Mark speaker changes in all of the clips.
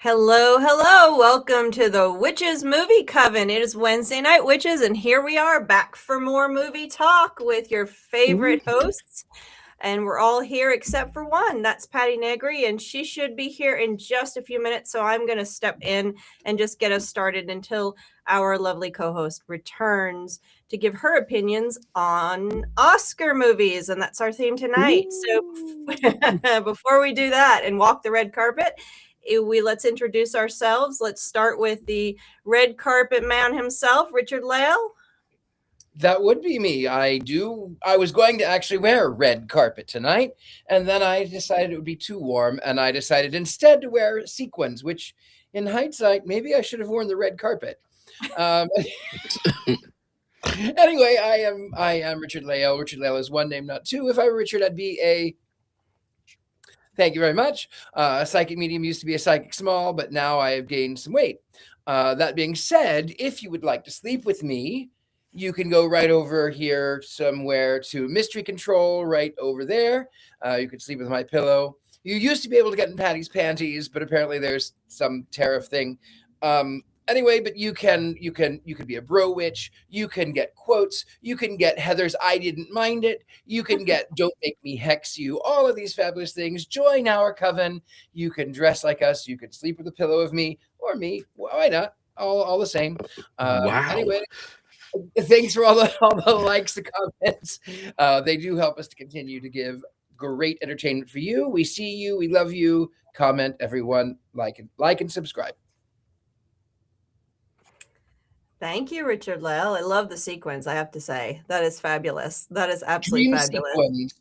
Speaker 1: Hello, hello. Welcome to the Witches Movie Coven. It is Wednesday night, Witches, and here we are back for more movie talk with your favorite hosts. And we're all here except for one. That's Patti Negri, and she should be here in just a few minutes. So I'm going to step in and just get us started until our lovely co-host returns to give her opinions on Oscar movies. And that's our theme tonight. So before we do that and walk the red carpet, let's introduce ourselves. Let's start with the red carpet man himself, Richard Lale.
Speaker 2: That would be me. I was going to actually wear a red carpet tonight, and then I decided it would be too warm, and I decided instead to wear sequins, which in hindsight, maybe I should have worn the red carpet. Anyway, I am Richard Lale. Richard Lale is one name, not two. If I were Richard, I'd be a... Thank you very much. A psychic medium used to be a psychic small, but now I have gained some weight. That being said, if you would like to sleep with me, you can go right over here somewhere to Mystery Control, right over there. You can sleep with my pillow. You used to be able to get in Patty's panties, but apparently there's some tariff thing. Anyway, but you could be a bro witch. You can get quotes. You can get Heather's I didn't mind it. You can get Don't Make Me Hex You. All of these fabulous things. Join our coven. You can dress like us. You can sleep with a pillow of me or me. Why not? All the same.
Speaker 3: Wow.
Speaker 2: Anyway. Thanks for all the likes, the comments. They do help us to continue to give great entertainment for you. We see you. We love you. Comment, everyone. Like and subscribe.
Speaker 1: Thank you, Richard Lale. I love the sequence, I have to say. That is fabulous. That is absolutely fabulous.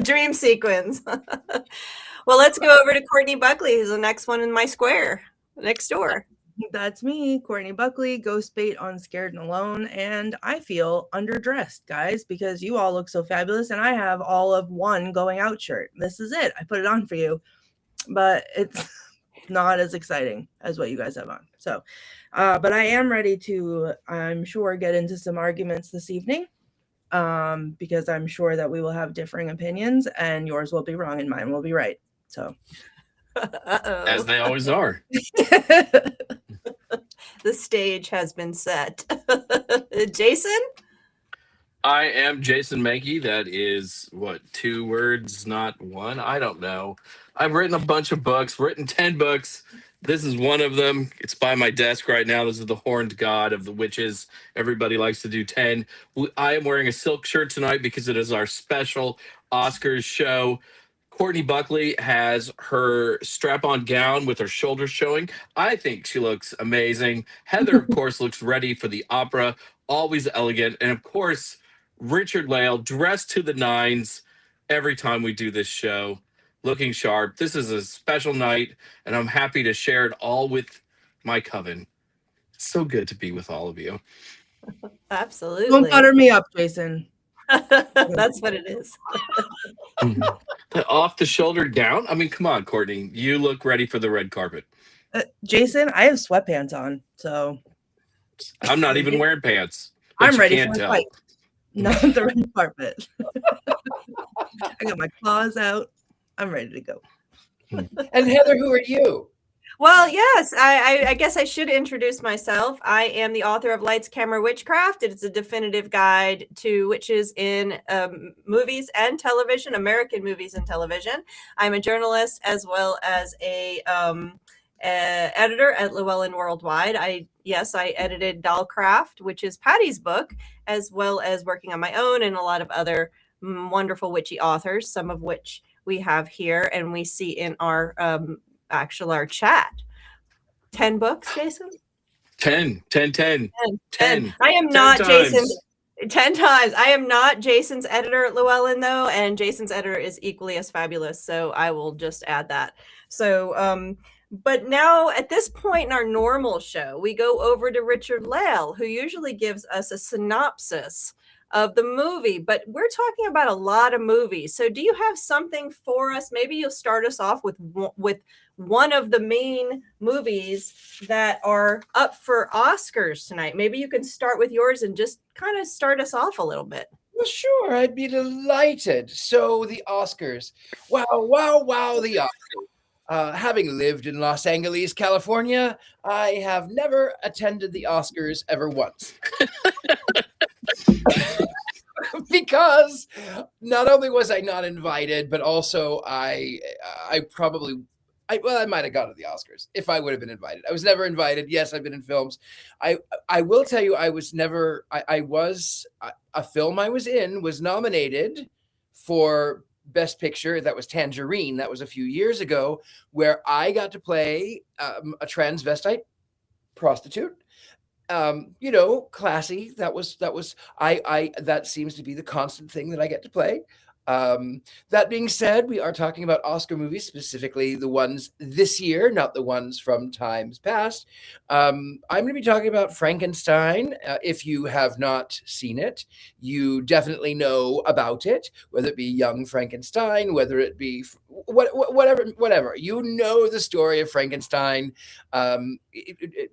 Speaker 1: Dream sequence. Well, let's go over to Courtney Buckley, who's the next one in my square, next door.
Speaker 4: That's me, Courtney Buckley, ghost bait on Scared and Alone, and I feel underdressed, guys, because you all look so fabulous, and I have all of one going out shirt. This is it. I put it on for you, but it's not as exciting as what you guys have on. So, but I am ready to, I'm sure, get into some arguments this evening, because I'm sure that we will have differing opinions, and yours will be wrong and mine will be right. So.
Speaker 3: As they always are.
Speaker 1: The stage has been set. Jason?
Speaker 3: I am Jason Mankey. That is, what, 2 words, not one? I don't know. I've written a bunch of books, written 10 books. This is one of them. It's by my desk right now. This is the Horned God of the Witches. Everybody likes to do 10. I am wearing a silk shirt tonight because it is our special Oscars show. Courtney Buckley has her strap-on gown with her shoulders showing. I think she looks amazing. Heather, of course, looks ready for the opera, always elegant. And, of course, Richard Lale, dressed to the nines every time we do this show, looking sharp. This is a special night, and I'm happy to share it all with my coven. It's so good to be with all of you.
Speaker 1: Absolutely.
Speaker 4: Don't butter me up, Jason.
Speaker 1: That's what it is.
Speaker 3: The off-the-shoulder gown? I mean, come on, Courtney. You look ready for the red carpet.
Speaker 4: Jason, I have sweatpants on, so...
Speaker 3: I'm not even wearing pants.
Speaker 4: I'm ready for the fight. Not the red carpet. I got my claws out. I'm ready to go.
Speaker 2: And Heather, who are you?
Speaker 1: Well, yes, I guess I should introduce myself. I am the author of Lights, Camera, Witchcraft. It is a definitive guide to witches in movies and television, American movies and television. I'm a journalist as well as a editor at Llewellyn Worldwide. I edited Dollcraft, which is Patty's book, as well as working on my own and a lot of other wonderful witchy authors, some of which we have here and we see in our our chat. 10 books, Jason?
Speaker 3: 10.
Speaker 1: I am not Jason. 10 times. I am not Jason's editor at Llewellyn, though, and Jason's editor is equally as fabulous, so I will just add that. So, but now at this point in our normal show, we go over to Richard Lale, who usually gives us a synopsis of the movie, but we're talking about a lot of movies. So do you have something for us? Maybe you'll start us off with one of the main movies that are up for Oscars tonight. Maybe you can start with yours and just kind of start us off a little bit.
Speaker 2: Well, sure, I'd be delighted. So the Oscars. Wow, the Oscars. Having lived in Los Angeles, California, I have never attended the Oscars ever once. Because not only was I not invited, but also I might have gone to the Oscars if I would have been invited. I was never invited. Yes, I've been in films. I will tell you, I was never. A film I was in was nominated for Best Picture. That was Tangerine. That was a few years ago, where I got to play a transvestite prostitute. Classy. That seems to be the constant thing that I get to play. That being said, we are talking about Oscar movies, specifically the ones this year, not the ones from times past. I'm going to be talking about Frankenstein. If you have not seen it, you definitely know about it, whether it be Young Frankenstein, whether it be whatever. You know the story of Frankenstein.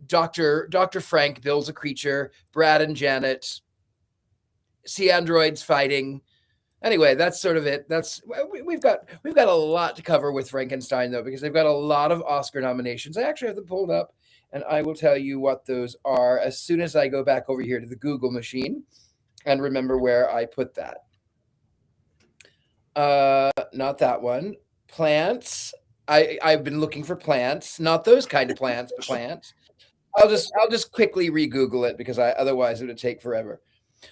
Speaker 2: Dr. Frank builds a creature. Brad and Janet see androids fighting. Anyway, that's sort of it. We've got a lot to cover with Frankenstein, though, because they've got a lot of Oscar nominations. I actually have them pulled up, and I will tell you what those are as soon as I go back over here to the Google machine and remember where I put that. Not that one. Plants. I've been looking for plants, not those kind of plants, but plants. I'll just quickly re-Google it because otherwise it would take forever.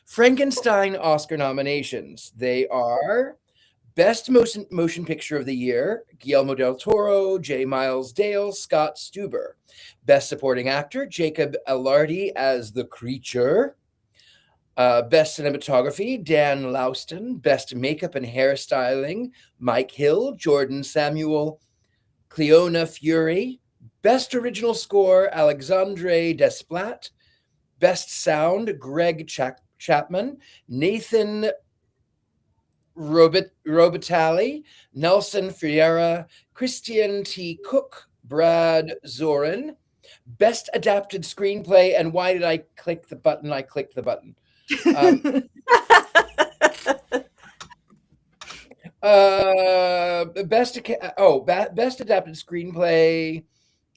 Speaker 2: Frankenstein Oscar nominations. They are Best Motion Picture of the Year, Guillermo del Toro, J. Miles Dale, Scott Stuber. Best Supporting Actor, Jacob Elordi as the Creature. Best Cinematography, Dan Lauston. Best Makeup and Hairstyling, Mike Hill, Jordan Samuel, Cleona Fury. Best Original Score, Alexandre Desplat. Best Sound, Greg Chapman, Nathan Robitaille, Nelson Ferreira, Christian T. Cook, Brad Zorin. Best Adapted Screenplay, and why did I click the button? I clicked the button. Best Adapted Screenplay,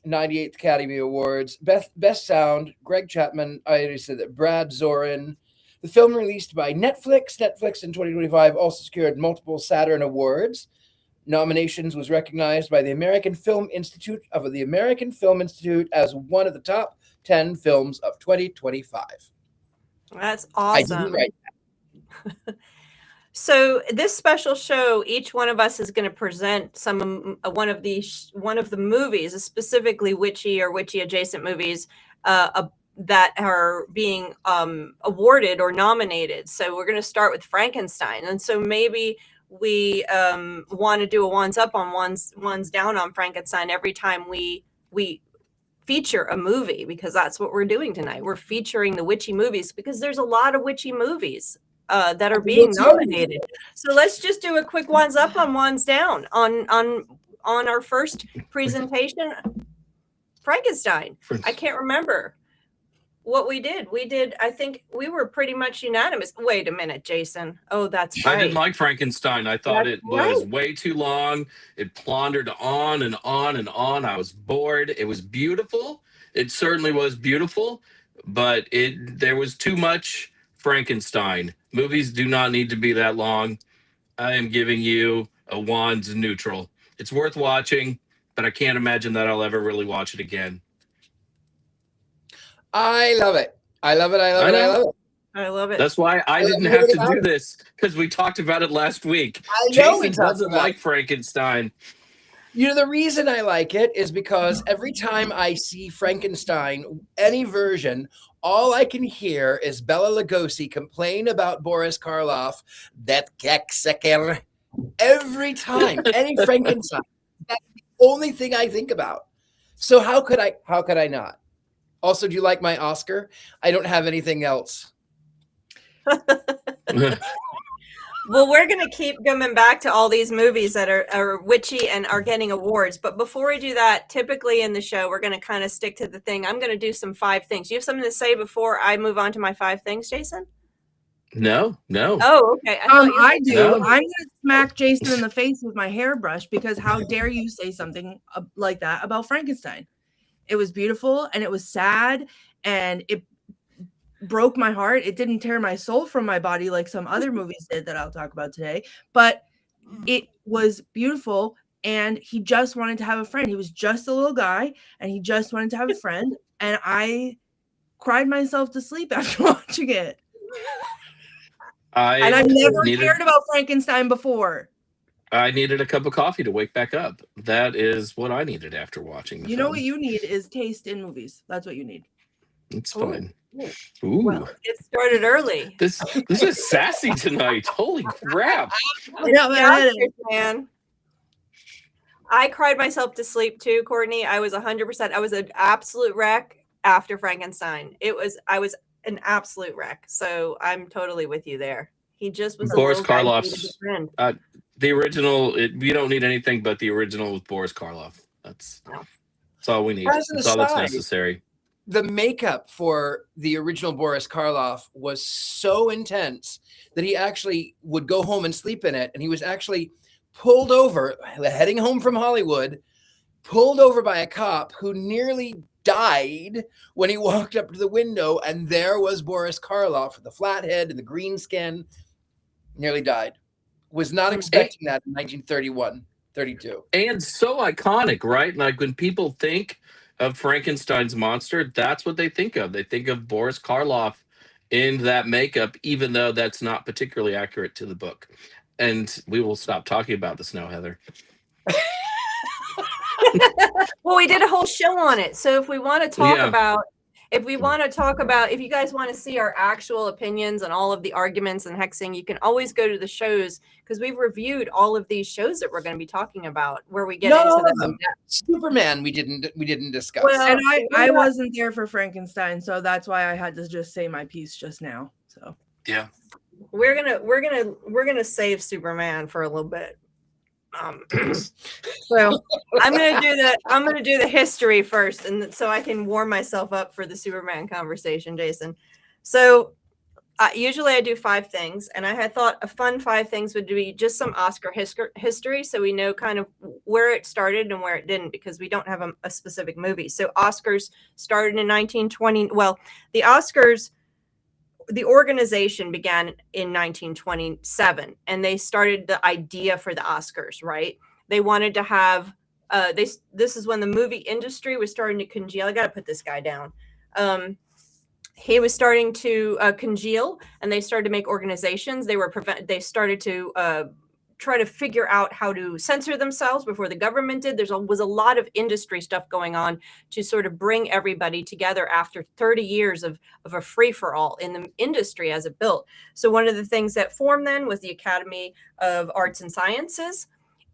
Speaker 2: 98th Academy Awards. Best Sound, Greg Chapman. I already said that. Brad Zorin. The film released by Netflix. Netflix in 2025 also secured multiple Saturn Awards. Nominations, was recognized by the American Film Institute as one of the top 10 films of 2025.
Speaker 1: That's awesome.
Speaker 2: I didn't write that.
Speaker 1: So this special show, each one of us is going to present one of the movies, specifically witchy or witchy adjacent movies that are being awarded or nominated. So we're going to start with Frankenstein, and so maybe we want to do a ones up on ones down on Frankenstein every time we feature a movie, because that's what we're doing tonight. We're featuring the witchy movies because there's a lot of witchy movies that are being nominated. So let's just do a quick ones up on ones down on our first presentation, Frankenstein. I can't remember what we did. I think we were pretty much unanimous. Wait a minute, Jason. Oh, that's right.
Speaker 3: I didn't like Frankenstein. I thought it was way too long. It floundered on and on and on. I was bored. It was beautiful. It certainly was beautiful, but there was too much Frankenstein. Movies do not need to be that long. I am giving you a wands neutral. It's worth watching, but I can't imagine that I'll ever really watch it again.
Speaker 2: I love it. I love it.
Speaker 1: I love it.
Speaker 3: That's why I didn't have to do this, because we talked about it last week. Jason doesn't like Frankenstein.
Speaker 2: You know, the reason I like it is because every time I see Frankenstein, any version, all I can hear is Bela Lugosi complain about Boris Karloff, that cocksucker. Every time, any Frankenstein, that's the only thing I think about. So how could I not? Also, do you like my Oscar? I don't have anything else.
Speaker 1: Well, we're going to keep coming back to all these movies that are witchy and are getting awards. But before we do that, typically in the show, we're going to kind of stick to the thing. I'm going to do some 5 things. You have something to say before I move on to my 5 things, Jason?
Speaker 3: No.
Speaker 1: Oh, okay.
Speaker 4: I do.
Speaker 3: No.
Speaker 4: I'm gonna smack Jason in the face with my hairbrush because how dare you say something like that about Frankenstein? It was beautiful and it was sad and it broke my heart. It didn't tear my soul from my body like some other movies did that I'll talk about today, but it was beautiful and he just wanted to have a friend. He was just a little guy and he just wanted to have a friend, and I cried myself to sleep after watching it. And I've never cared about Frankenstein before.
Speaker 3: I needed a cup of coffee to wake back up. That is what I needed after watching the
Speaker 4: You
Speaker 3: film.
Speaker 4: know what you need is taste in movies. That's what you need.
Speaker 3: It's fine.
Speaker 1: Ooh. Well, it started early.
Speaker 3: This is sassy tonight. Holy crap.
Speaker 1: Man. I cried myself to sleep too, Courtney. I was 100%. I was an absolute wreck after Frankenstein. I was an absolute wreck. So I'm totally with you there. He just was
Speaker 3: Boris
Speaker 1: a little
Speaker 3: Karloff's
Speaker 1: friend.
Speaker 3: The original. You don't need anything but the original with Boris Karloff. That's all we need. That's all that's necessary.
Speaker 2: The makeup for the original Boris Karloff was so intense that he actually would go home and sleep in it. And he was actually pulled over, heading home from Hollywood, pulled over by a cop who nearly died when he walked up to the window. And there was Boris Karloff with the flat head and the green skin, nearly died. Was not expecting that in 1931, 32.
Speaker 3: And so iconic, right? Like when people think of Frankenstein's monster, that's what they think of. They think of Boris Karloff in that makeup, even though that's not particularly accurate to the book. And we will stop talking about the snow, Heather.
Speaker 1: Well, we did a whole show on it. So if we want to talk about, if you guys want to see our actual opinions on all of the arguments and hexing, you can always go to the shows, because we've reviewed all of these shows that we're going to be talking about, where we get into them.
Speaker 2: Superman we didn't discuss.
Speaker 4: Well, and I wasn't there for Frankenstein, so that's why I had to just say my piece just now. So
Speaker 3: yeah,
Speaker 1: we're gonna save Superman for a little bit. So I'm gonna do the history first, and so I can warm myself up for the Superman conversation, Jason. So usually I do 5 things, and I had thought a fun 5 things would be just some Oscar history, so we know kind of where it started and where it didn't, because we don't have a specific movie. So Oscars started in 1920. Well, the Oscars, the organization began in 1927, and they started the idea for the Oscars, right? They wanted to have this is when the movie industry was starting to congeal. I got to put this guy down. He was starting to congeal, and they started to make organizations. They started to try to figure out how to censor themselves before the government did. There was a lot of industry stuff going on to sort of bring everybody together after 30 years of a free-for-all in the industry as it built. So one of the things that formed then was the Academy of Arts and Sciences.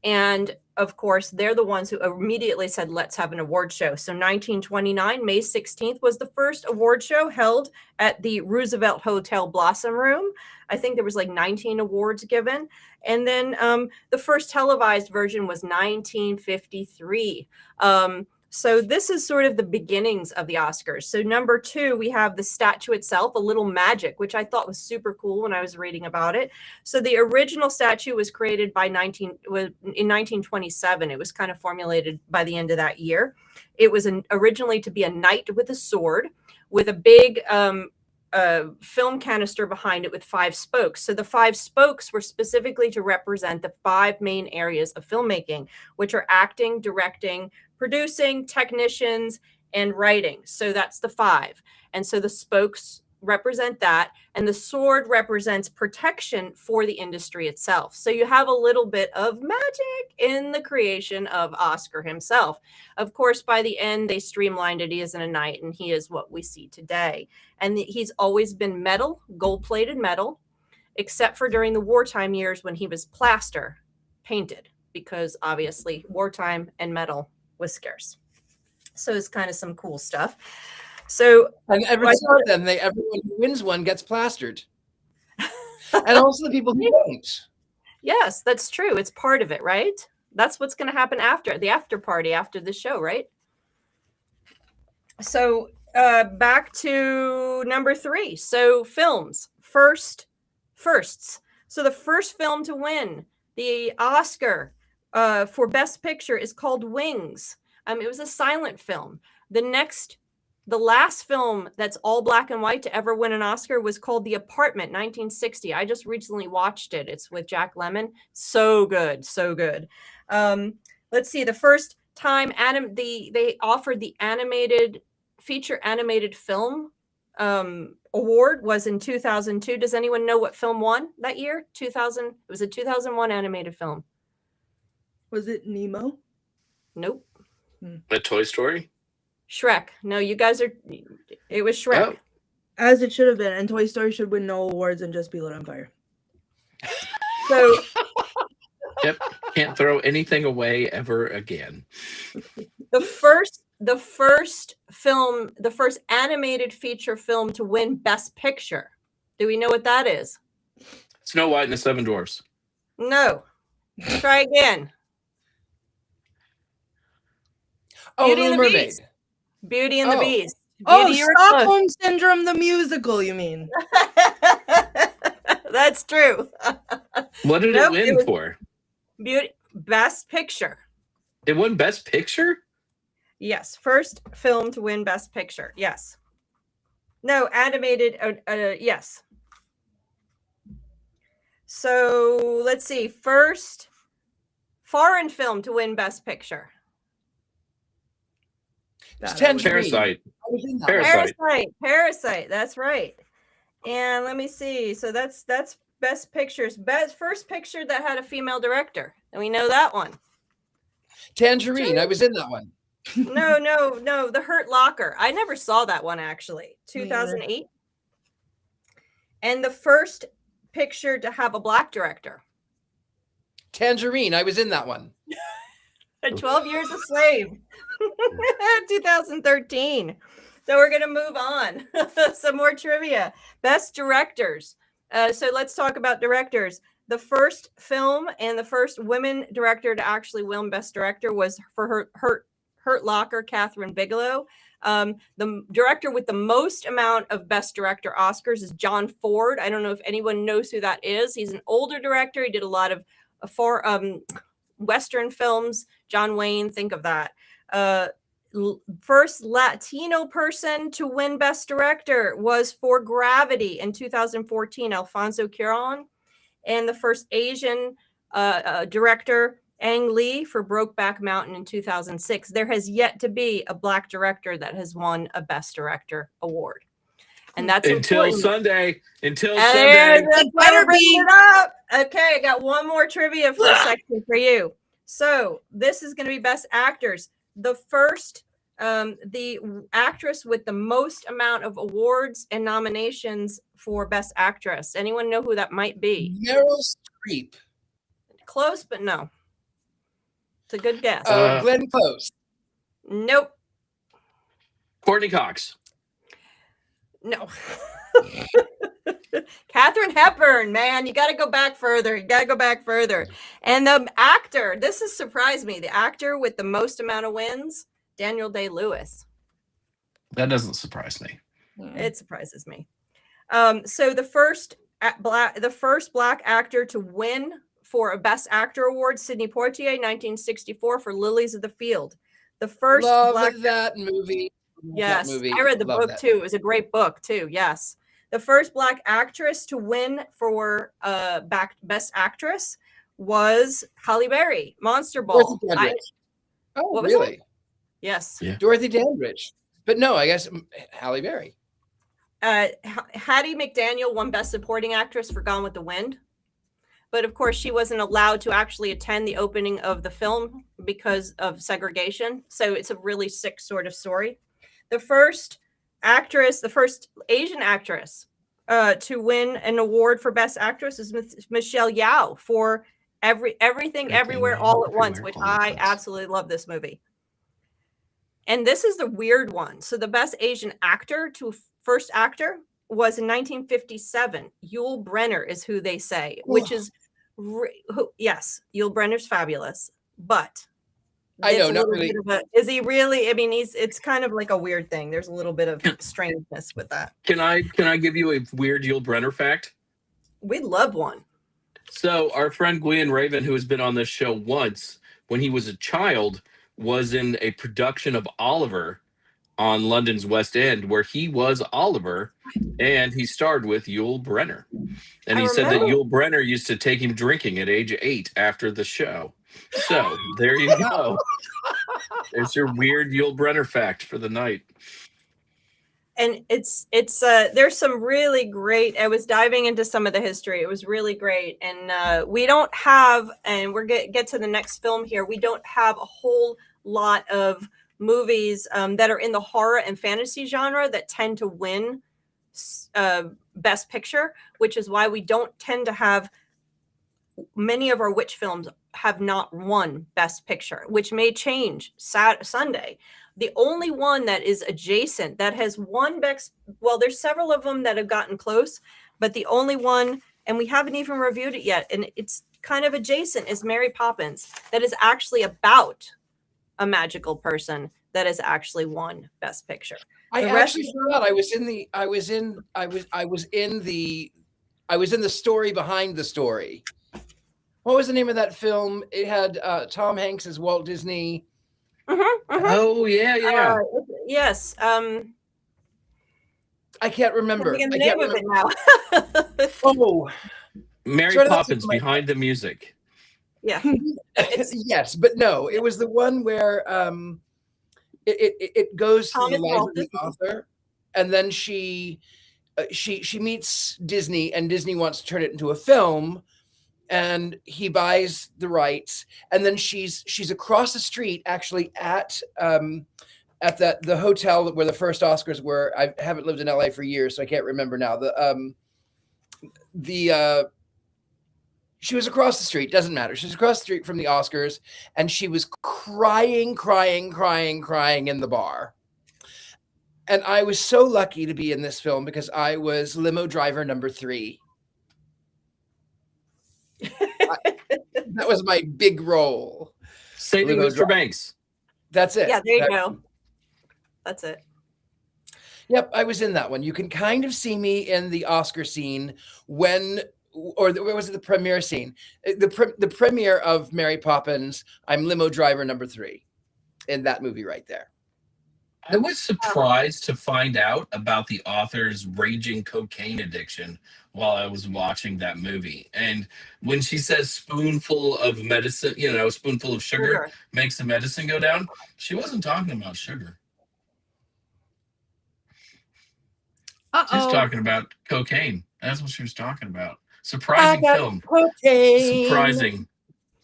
Speaker 1: And of course, they're the ones who immediately said, let's have an award show. So 1929, May 16th was the first award show held at the Roosevelt Hotel Blossom Room. I think there was like 19 awards given. And then the first televised version was 1953. So this is sort of the beginnings of the Oscars. So number 2, we have the statue itself, a little magic, which I thought was super cool when I was reading about it. So the original statue was created in 1927. It was kind of formulated by the end of that year. It was originally to be a knight with a sword with a big film canister behind it with 5 spokes. So the 5 spokes were specifically to represent the 5 main areas of filmmaking, which are acting, directing, producing, technicians, and writing. So that's the 5. And so the spokes represent that, and the sword represents protection for the industry itself. So you have a little bit of magic in the creation of Oscar himself. Of course, by the end, they streamlined it. He isn't a knight, and he is what we see today. And he's always been metal, gold-plated metal, except for during the wartime years when he was plaster painted, because obviously wartime and metal was scarce. So it's kind of some cool stuff. So
Speaker 2: and everyone who wins one gets plastered. And also the people who don't.
Speaker 1: Yes, that's true. It's part of it, right? That's what's going to happen after the after party after the show, right? So back to number 3. So films. First firsts. So the first film to win the Oscar for Best Picture is called Wings. It was a silent film. The last film that's all black and white to ever win an Oscar was called The Apartment, 1960. I just recently watched it. It's with Jack Lemmon. So good, so good. Let's see. The first time they offered the feature animated film award was in 2002. Does anyone know what film won that year? 2000. It was a 2001 animated film.
Speaker 4: Was it Nemo?
Speaker 1: Nope.
Speaker 3: A Toy Story?
Speaker 1: Shrek. No, you guys are. It was Shrek.
Speaker 3: Oh.
Speaker 4: As it should have been, and Toy Story should win no awards and just be lit on fire.
Speaker 1: So.
Speaker 3: Yep. Can't throw anything away ever again.
Speaker 1: The first animated feature film to win Best Picture. Do we know what that is?
Speaker 3: Snow White and the Seven Dwarfs.
Speaker 1: No. Try again.
Speaker 2: Oh,
Speaker 1: Beauty
Speaker 2: Little
Speaker 1: and the
Speaker 2: Mermaid.
Speaker 1: Beast. Beauty and the Beast.
Speaker 4: Oh,
Speaker 1: Beauty or
Speaker 4: Stockholm Syndrome, the musical, you mean?
Speaker 1: That's true.
Speaker 3: What did it win for?
Speaker 1: Best Picture.
Speaker 3: It won Best Picture?
Speaker 1: Yes. First film to win Best Picture. Yes. No, animated. Yes. So let's see. First foreign film to win Best Picture.
Speaker 2: It's Tangerine.
Speaker 1: Parasite. That's right. And let me see. So that's Best Pictures. First picture that had a female director. And we know that one.
Speaker 2: Tangerine. I was in that one.
Speaker 1: No. The Hurt Locker. I never saw that one, actually. 2008. And the first picture to have a black director.
Speaker 2: Tangerine. I was in that one.
Speaker 1: 12 Years a Slave. 2013. So we're going to move on. Some more trivia. Best directors. So let's talk about directors. The first film and the first women director to actually win Best Director was for Hurt Locker, Catherine Bigelow. The director with the most amount of Best Director Oscars is John Ford. I don't know if anyone knows who that is. He's an older director. He did a lot of Western films. John Wayne, think of that. First Latino person to win Best Director was for Gravity in 2014, Alfonso Cuarón. And the first Asian director, Ang Lee, for Brokeback Mountain in 2006. There has yet to be a black director that has won a Best Director award. And that's
Speaker 3: until
Speaker 1: important.
Speaker 3: Sunday.
Speaker 1: It better be it up. Okay, I got one more trivia for a section for you. So this is going to be Best Actors. The first, the actress with the most amount of awards and nominations for Best Actress. Anyone know who that might be?
Speaker 2: Meryl Streep.
Speaker 1: Close, but no. It's a good guess.
Speaker 2: Glenn Close.
Speaker 1: Nope.
Speaker 3: Courtney Cox.
Speaker 1: No. Katharine Hepburn, man, you got to go back further. And the actor, this has surprised me. The actor with the most amount of wins, Daniel Day-Lewis.
Speaker 3: That doesn't surprise me.
Speaker 1: It surprises me. So the first black actor to win for a Best Actor award, Sidney Poitier, 1964, for Lilies of the Field. The first
Speaker 2: that movie.
Speaker 1: Yes,
Speaker 2: that movie.
Speaker 1: I read the book too. It was a great book too. Yes. The first black actress to win for Best Actress was Halle Berry, Monster Ball.
Speaker 2: Oh, really?
Speaker 1: That? Yes.
Speaker 3: Yeah.
Speaker 2: Dorothy Dandridge. But no, I guess Halle Berry.
Speaker 1: Hattie McDaniel won Best Supporting Actress for Gone with the Wind. But of course, she wasn't allowed to actually attend the opening of the film because of segregation. So it's a really sick sort of story. The first Asian actress to win an award for Best Actress is Michelle Yeoh for Everything Everywhere All at Once, which I absolutely love this movie. And this is the weird one. So the Best Asian Actor to First Actor was in 1957. Yul Brynner is who they say, which is, yes, Yul Brynner's fabulous, but
Speaker 2: I know, not really.
Speaker 1: Is he really? I mean, it's kind of like a weird thing. There's a little bit of strangeness with that.
Speaker 3: Can I give you a weird Yul Brynner fact?
Speaker 1: We'd love one.
Speaker 3: So our friend Gwen Raven, who has been on this show once, when he was a child, was in a production of Oliver on London's West End, where he was Oliver, and he starred with Yul Brynner. And
Speaker 1: I
Speaker 3: he said that
Speaker 1: remember.
Speaker 3: Yul Brynner used to take him drinking at age 8 after the show. So there you go. There's your weird Yul Brynner fact for the night.
Speaker 1: And it's there's some really great, I was diving into some of the history. It was really great. And we don't have, and we're get to the next film here, we don't have a whole lot of movies that are in the horror and fantasy genre that tend to win Best Picture, which is why we don't tend to have many of our witch films have not won Best Picture, which may change Sunday. The only one that is adjacent that has won Best, well, there's several of them that have gotten close, but the only one, and we haven't even reviewed it yet, and it's kind of adjacent, is Mary Poppins, that is actually about a magical person that has actually won Best Picture.
Speaker 2: I actually forgot I was in the story behind the story. What was the name of that film? It had Tom Hanks as Walt Disney.
Speaker 3: Oh yeah.
Speaker 1: Yes.
Speaker 2: I can't remember.
Speaker 1: The name of it now.
Speaker 2: Oh,
Speaker 3: Mary Poppins Behind the Music.
Speaker 1: Yeah.
Speaker 2: Yes, but no, it was the one where it goes through the life of the author, and then she meets Disney, and Disney wants to turn it into a film. And he buys the rights, and then she's across the street, actually at the hotel where the first Oscars were. I haven't lived in LA for years, so I can't remember now. She was across the street. Doesn't matter. She was across the street from the Oscars, and she was crying in the bar. And I was so lucky to be in this film because I was limo driver number 3. That was my big role.
Speaker 3: Saving Mr. Banks.
Speaker 2: That's it.
Speaker 1: Yeah, there you go. That's it.
Speaker 2: Yep, I was in that one. You can kind of see me in the Oscar scene where was it the premiere scene? The premiere of Mary Poppins. I'm limo driver number 3 in that movie right there.
Speaker 3: I was surprised to find out about the author's raging cocaine addiction while I was watching that movie. And when she says spoonful of medicine, spoonful of sugar makes the medicine go down, she wasn't talking about sugar. She's talking about cocaine. That's what she was talking about. Surprising film.
Speaker 2: Cocaine
Speaker 3: Surprising.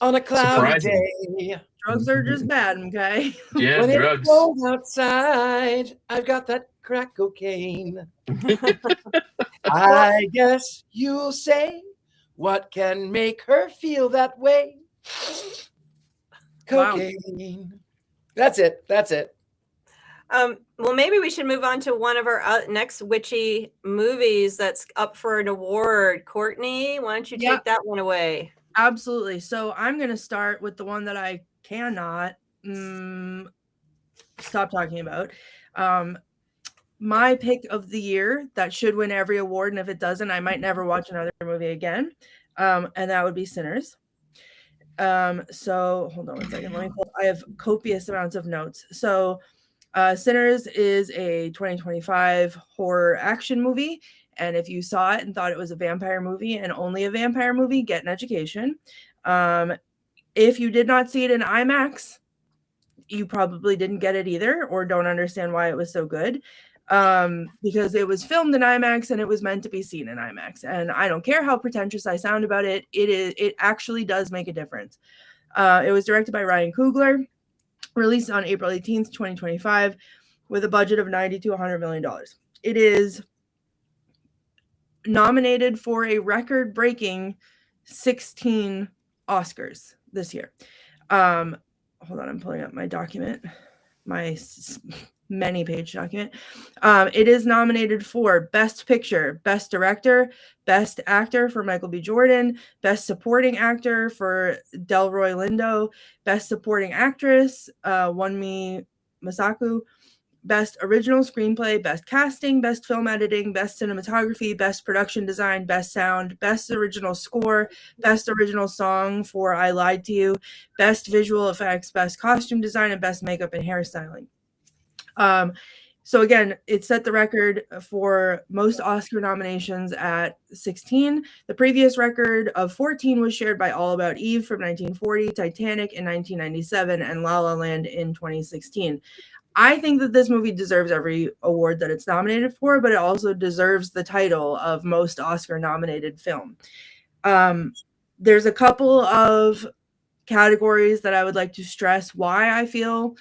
Speaker 2: On a cloudy day.
Speaker 4: Drugs are just bad, okay?
Speaker 3: Yeah,
Speaker 2: when
Speaker 3: drugs.
Speaker 2: It's cold outside, I've got that crack cocaine. I guess you'll say, what can make her feel that way? Cocaine. Wow. That's it.
Speaker 1: Well, maybe we should move on to one of our next witchy movies that's up for an award. Courtney, why don't you take that one away?
Speaker 4: Absolutely. So I'm going to start with the one that I cannot stop talking about. My pick of the year that should win every award, and if it doesn't, I might never watch another movie again. And that would be Sinners. So hold on one second. I have copious amounts of notes. So Sinners is a 2025 horror action movie. And if you saw it and thought it was a vampire movie and only a vampire movie, get an education. If you did not see it in IMAX, you probably didn't get it either, or don't understand why it was so good. Because it was filmed in IMAX and it was meant to be seen in IMAX. And I don't care how pretentious I sound about it. It actually does make a difference. It was directed by Ryan Coogler, released on April 18th, 2025, with a budget of $90 to $100 million. It is nominated for a record-breaking 16 Oscars this year. Hold on, I'm pulling up my document, my many-page document. It is nominated for Best Picture, Best Director, Best Actor for Michael B. Jordan, Best Supporting Actor for Delroy Lindo, Best Supporting Actress, Wunmi Masaku, Best Original Screenplay, Best Casting, Best Film Editing, Best Cinematography, Best Production Design, Best Sound, Best Original Score, Best Original Song for I Lied to You, Best Visual Effects, Best Costume Design, and Best Makeup and Hairstyling. So again, it set the record for most Oscar nominations at 16. The previous record of 14 was shared by All About Eve from 1940, Titanic in 1997, and La La Land in 2016. I think that this movie deserves every award that it's nominated for, but it also deserves the title of most Oscar-nominated film. There's a couple of categories that I would like to stress why I feel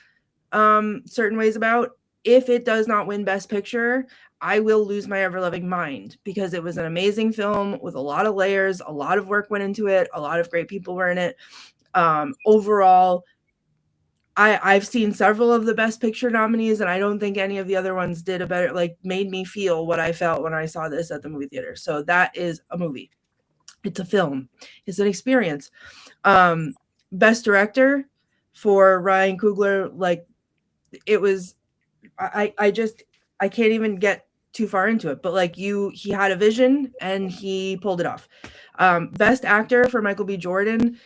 Speaker 4: certain ways about. If it does not win Best Picture, I will lose my ever-loving mind because it was an amazing film with a lot of layers, a lot of work went into it, a lot of great people were in it. Overall, I've seen several of the Best Picture nominees, and I don't think any of the other ones did a better, like, made me feel what I felt when I saw this at the movie theater. So that is a movie. It's a film. It's an experience. Best Director for Ryan Coogler, like, it was, I can't even get too far into it, but like he had a vision and he pulled it off. Best Actor for Michael B. Jordan.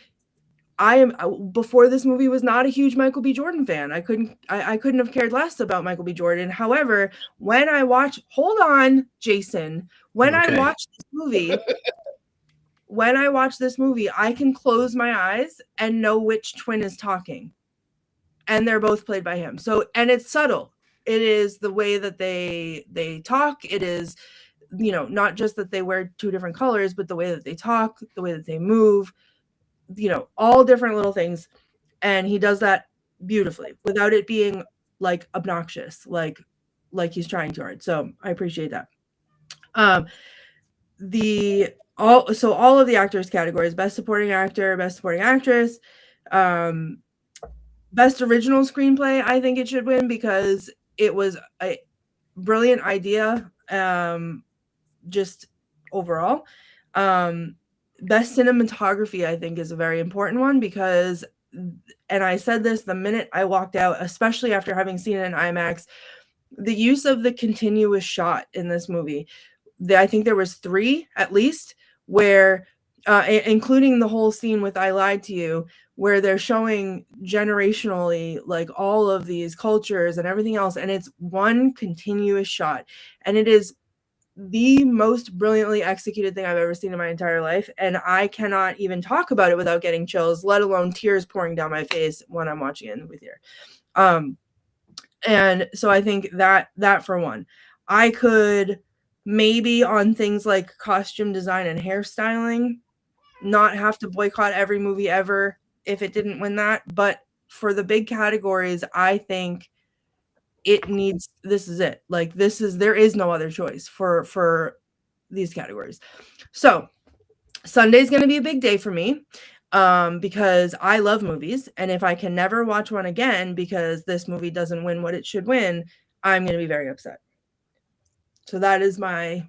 Speaker 4: Before this movie was not a huge Michael B. Jordan fan. I couldn't have cared less about Michael B. Jordan. However, when I watch, hold on, Jason, I watch this movie, I can close my eyes and know which twin is talking. And they're both played by him. So, and it's subtle. It is the way that they talk. It is, not just that they wear two different colors, but the way that they talk, the way that they move, all different little things. And he does that beautifully without it being like obnoxious, like he's trying too hard. So I appreciate that. All of the actors categories: Best Supporting Actor, Best Supporting Actress, Best Original Screenplay, I think it should win because it was a brilliant idea, just overall. Best Cinematography, I think, is a very important one because, and I said this the minute I walked out, especially after having seen it in IMAX, the use of the continuous shot in this movie. I think there was 3 at least where, including the whole scene with I Lied to You, where they're showing generationally like all of these cultures and everything else, and it's one continuous shot, and it is the most brilliantly executed thing I've ever seen in my entire life, and I cannot even talk about it without getting chills, let alone tears pouring down my face when I'm watching it in the movie theater. And so I think that for one, I could maybe on things like costume design and hairstyling not have to boycott every movie ever if it didn't win that, but for the big categories, I think it needs, this is it. Like, there is no other choice for these categories. So Sunday's going to be a big day for me, because I love movies. And if I can never watch one again, because this movie doesn't win what it should win, I'm going to be very upset. So that is my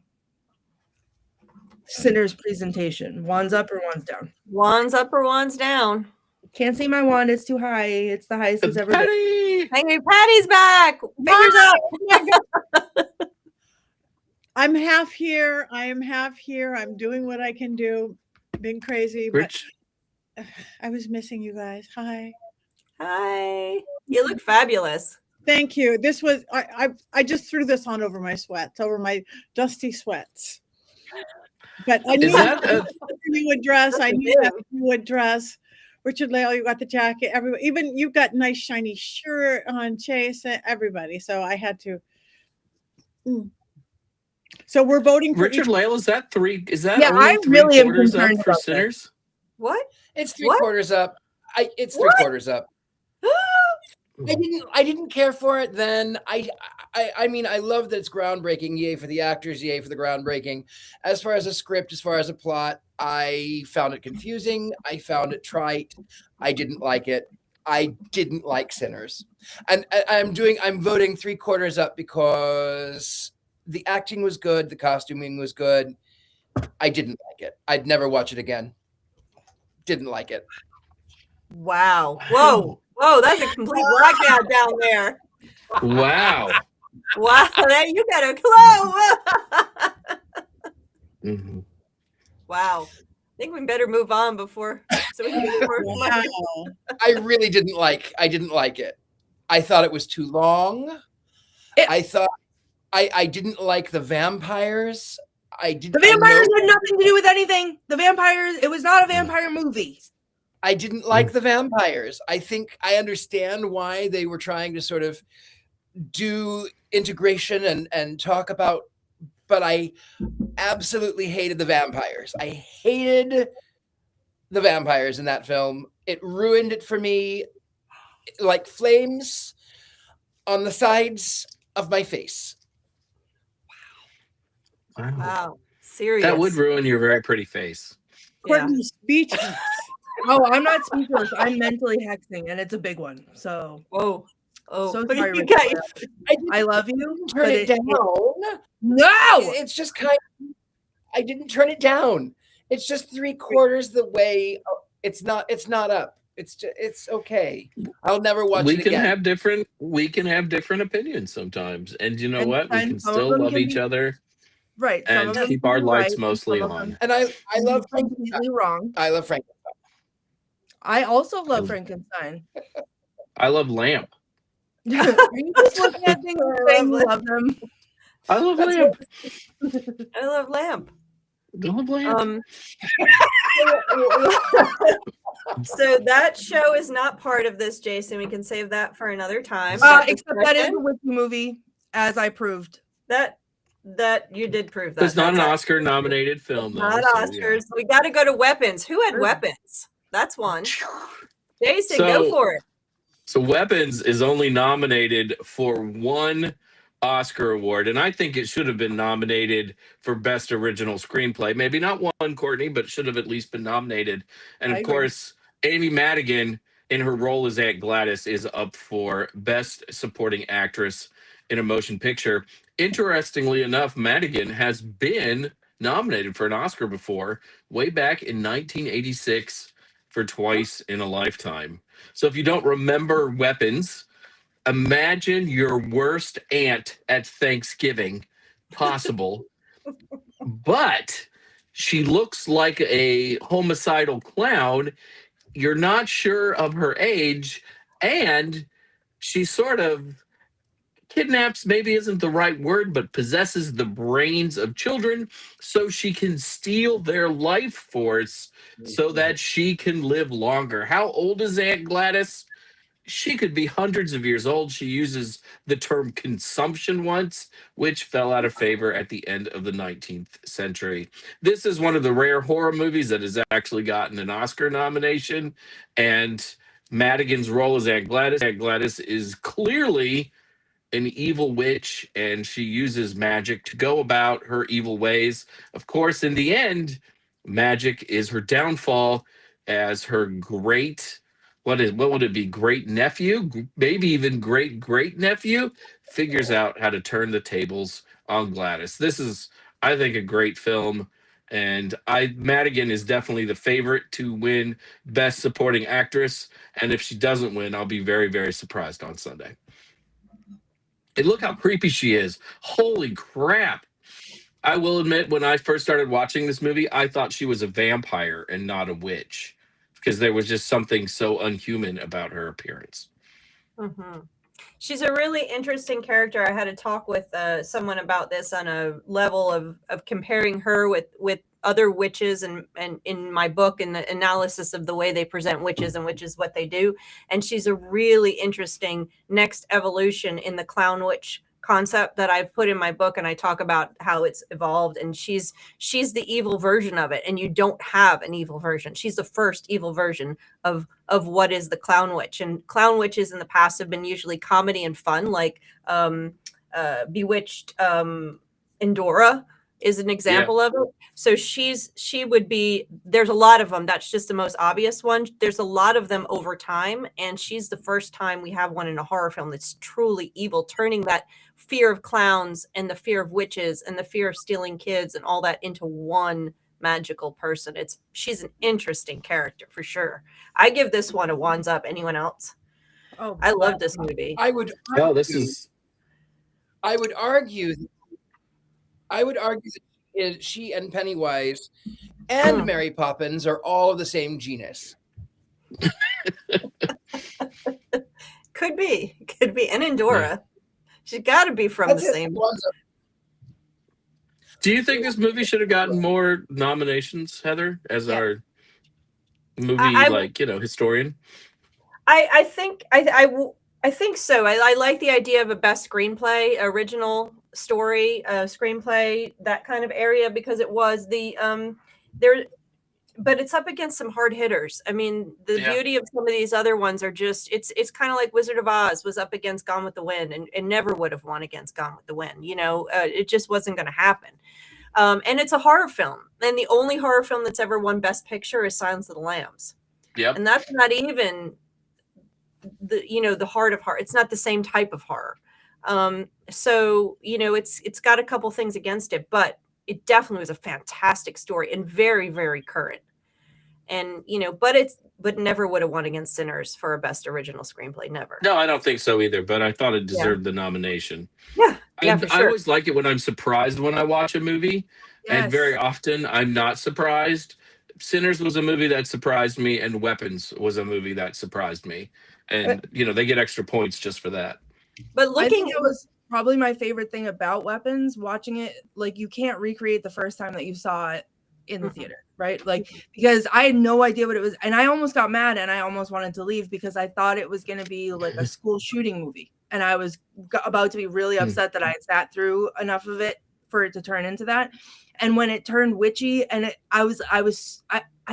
Speaker 4: Sinners presentation. Wands up or wands down?
Speaker 1: Wands up or wands down?
Speaker 4: Can't see my wand. It's too high. It's the highest it's ever been.
Speaker 1: Hey, Patty's back. Fingers up.
Speaker 5: I'm half here. I am half here. I'm doing what I can do. Been crazy,
Speaker 3: Rich.
Speaker 5: But I was missing you guys. Hi.
Speaker 1: Hi. You look fabulous.
Speaker 5: Thank you. This was I just threw this on over my sweats, over my dusty sweats. But I knew you would dress. I knew you would dress. Richard Lale, you got the jacket. Everybody, even you got nice shiny shirt on, Chase. Everybody. So I had to. So we're voting for
Speaker 3: Richard Lale. Is that 3? Is that
Speaker 4: yeah?
Speaker 3: only
Speaker 4: I
Speaker 3: 3
Speaker 4: really am
Speaker 3: quarters
Speaker 4: concerned
Speaker 3: up for
Speaker 4: about
Speaker 3: Sinners?
Speaker 4: That.
Speaker 1: What?
Speaker 2: It's 3/4 up. It's 3/4 up. I didn't care for it then. I mean, I love that it's groundbreaking. Yay for the actors, yay for the groundbreaking. As far as a script, as far as a plot, I found it confusing. I found it trite. I didn't like it. I didn't like Sinners. And I'm voting 3/4 up because the acting was good, the costuming was good. I didn't like it. I'd never watch it again. Didn't like it.
Speaker 1: Wow. Whoa, that's a complete blackout down there.
Speaker 3: Wow.
Speaker 1: Wow, there you got a clue.
Speaker 3: Mm-hmm.
Speaker 1: Wow. I think we better move on before so we can get more.
Speaker 5: Wow.
Speaker 2: I really didn't like it. I thought it was too long. I thought I didn't like the vampires.
Speaker 4: The vampires had nothing to do with anything. The vampires, it was not a vampire movie.
Speaker 2: I didn't like the vampires. I think I understand why they were trying to sort of do integration and talk about, but I absolutely hated the vampires. I hated the vampires in that film. It ruined it for me like flames on the sides of my face.
Speaker 1: Wow. Serious.
Speaker 3: That would ruin your very pretty face.
Speaker 5: Courtney's speechless.
Speaker 4: Oh, I'm not speechless. I'm mentally hexing, and it's a big one. So,
Speaker 1: whoa. Oh,
Speaker 4: so
Speaker 1: but
Speaker 4: sorry,
Speaker 1: you
Speaker 4: Richard.
Speaker 1: guys.
Speaker 4: I love you.
Speaker 2: Turn it down.
Speaker 4: No,
Speaker 2: It's just kind of, I didn't turn it down. It's just 3/4 the way. It's not up. It's okay. I'll never watch
Speaker 3: We
Speaker 2: it
Speaker 3: can
Speaker 2: again.
Speaker 3: have different opinions sometimes, and you know
Speaker 4: And
Speaker 3: what? We can
Speaker 4: some of
Speaker 3: still
Speaker 4: them
Speaker 3: love
Speaker 4: can
Speaker 3: each
Speaker 4: be
Speaker 3: other
Speaker 4: right. Some
Speaker 3: and
Speaker 4: of them
Speaker 3: keep
Speaker 4: can
Speaker 3: our
Speaker 4: be
Speaker 3: lights
Speaker 4: right,
Speaker 3: mostly
Speaker 4: some of
Speaker 3: on.
Speaker 4: them
Speaker 2: And I
Speaker 4: can
Speaker 2: love
Speaker 4: be completely wrong.
Speaker 2: I love Frankenstein.
Speaker 4: I also love Frankenstein.
Speaker 3: I love Lamp.
Speaker 4: Are you just looking at things and saying you love them?
Speaker 3: I love Lamp.
Speaker 1: I love Lamp.
Speaker 3: I love Lamp.
Speaker 1: So that show is not part of this, Jason. We can save that for another time.
Speaker 4: Except that is a witchy movie, as I proved.
Speaker 1: That you did prove that.
Speaker 3: It's not an
Speaker 1: That's
Speaker 3: Oscar-nominated film, though.
Speaker 1: not
Speaker 3: so,
Speaker 1: Oscars.
Speaker 3: yeah.
Speaker 1: We got to go to weapons. Who had weapons? That's one. Jason, go for it.
Speaker 3: So Weapons is only nominated for one Oscar award, and I think it should have been nominated for Best Original Screenplay. Maybe not one, Courtney, but should have at least been nominated. And of course, Amy Madigan, in her role as Aunt Gladys, is up for Best Supporting Actress in a Motion Picture. Interestingly enough, Madigan has been nominated for an Oscar before, way back in 1986 for Twice in a Lifetime. So if you don't remember Weapons, imagine your worst aunt at Thanksgiving possible. But she looks like a homicidal clown. You're not sure of her age, and she sort of kidnaps, maybe isn't the right word, but possesses the brains of children so she can steal their life force so that she can live longer. How old is Aunt Gladys? She could be hundreds of years old. She uses the term consumption once, which fell out of favor at the end of the 19th century. This is one of the rare horror movies that has actually gotten an Oscar nomination. And Madigan's role as Aunt Gladys is clearly an evil witch, and she uses magic to go about her evil ways. Of course, in the end, magic is her downfall as her great, what would it be, great nephew, maybe even great nephew, figures out how to turn the tables on Gladys. This is, I think, a great film, and Madigan is definitely the favorite to win Best Supporting Actress, and if she doesn't win, I'll be very, very surprised on Sunday. And look how creepy she is. Holy crap. I will admit, when I first started watching this movie, I thought she was a vampire and not a witch because there was just something so unhuman about her appearance.
Speaker 1: Mm-hmm. She's a really interesting character. I had a talk with someone about this on a level of comparing her with other witches and in my book and the analysis of the way they present witches and which is what they do. And she's a really interesting next evolution in the clown witch concept that I've put in my book, and I talk about how it's evolved, and she's the evil version of it, and you don't have an evil version. She's the first evil version of what is the clown witch. And clown witches in the past have been usually comedy and fun, like Bewitched, Endora is an example of it. So she would be, there's a lot of them. That's just the most obvious one. There's a lot of them over time. And she's the first time we have one in a horror film that's truly evil, turning that fear of clowns and the fear of witches and the fear of stealing kids and all that into one magical person. She's an interesting character for sure. I give this one a wands up. Anyone else?
Speaker 4: Oh,
Speaker 1: I love this movie.
Speaker 2: I would
Speaker 3: Oh,
Speaker 2: argue,
Speaker 3: this is
Speaker 2: I would argue that she and Pennywise and Mary Poppins are all of the same genus.
Speaker 1: Could be, and Endora. She's got to be from
Speaker 2: That's
Speaker 1: the
Speaker 2: it.
Speaker 1: same.
Speaker 3: Do you think this movie should have gotten more nominations, Heather, as our movie, historian?
Speaker 1: I think so. I like the idea of a best screenplay, original story, screenplay, that kind of area, because it was the there. But it's up against some hard hitters. I mean, the beauty of some of these other ones are just, it's kind of like Wizard of Oz was up against Gone with the Wind and never would have won against Gone with the Wind. It just wasn't going to happen. And it's a horror film. And the only horror film that's ever won Best Picture is Silence of the Lambs.
Speaker 3: Yep.
Speaker 1: And that's not even the heart of horror. It's not the same type of horror. So, it's got a couple things against it, but it definitely was a fantastic story and very, very current. And, but never would have won against Sinners for a best original screenplay. Never.
Speaker 3: No, I don't think so either, but I thought it deserved the nomination.
Speaker 1: Yeah. For sure.
Speaker 3: I always like it when I'm surprised when I watch a movie.
Speaker 4: Yes.
Speaker 3: And very often I'm not surprised. Sinners was a movie that surprised me, and Weapons was a movie that surprised me. And, they get extra points just for that.
Speaker 1: But
Speaker 4: I think it was probably my favorite thing about Weapons, watching it. Like, you can't recreate the first time that you saw it in the theater, right? Like, because I had no idea what it was, and I almost got mad and I almost wanted to leave because I thought it was going to be like a school shooting movie, and I was about to be really upset that I had sat through enough of it for it to turn into that. And when it turned witchy, and I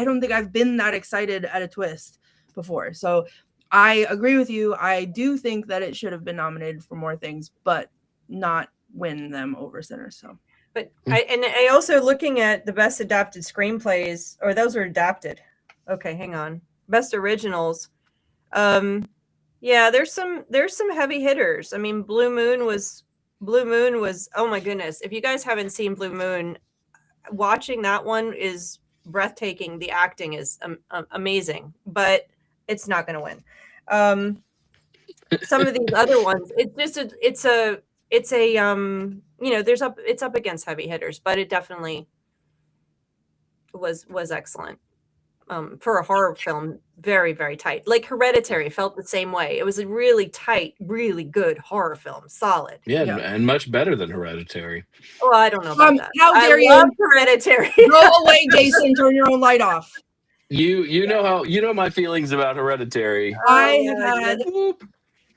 Speaker 4: don't think I've been that excited at a twist before. So I agree with you. I do think that it should have been nominated for more things, but not win them over Sinners. So,
Speaker 1: but I also, looking at the best adapted screenplays, or those were adapted. Okay, hang on. Best originals. There's some heavy hitters. I mean, Blue Moon was, oh my goodness. If you guys haven't seen Blue Moon, watching that one is breathtaking. The acting is amazing, but it's not going to win. Some of these other ones, it's up against heavy hitters, but it definitely was excellent. For a horror film, very, very tight. Like Hereditary felt the same way. It was a really tight, really good horror film. Solid.
Speaker 3: Yeah. And much better than Hereditary.
Speaker 1: Oh, I don't know about that.
Speaker 4: How dare you?
Speaker 1: Love Hereditary.
Speaker 4: Go away, Jason. Turn your own light off.
Speaker 3: You know my feelings about Hereditary.
Speaker 4: I have had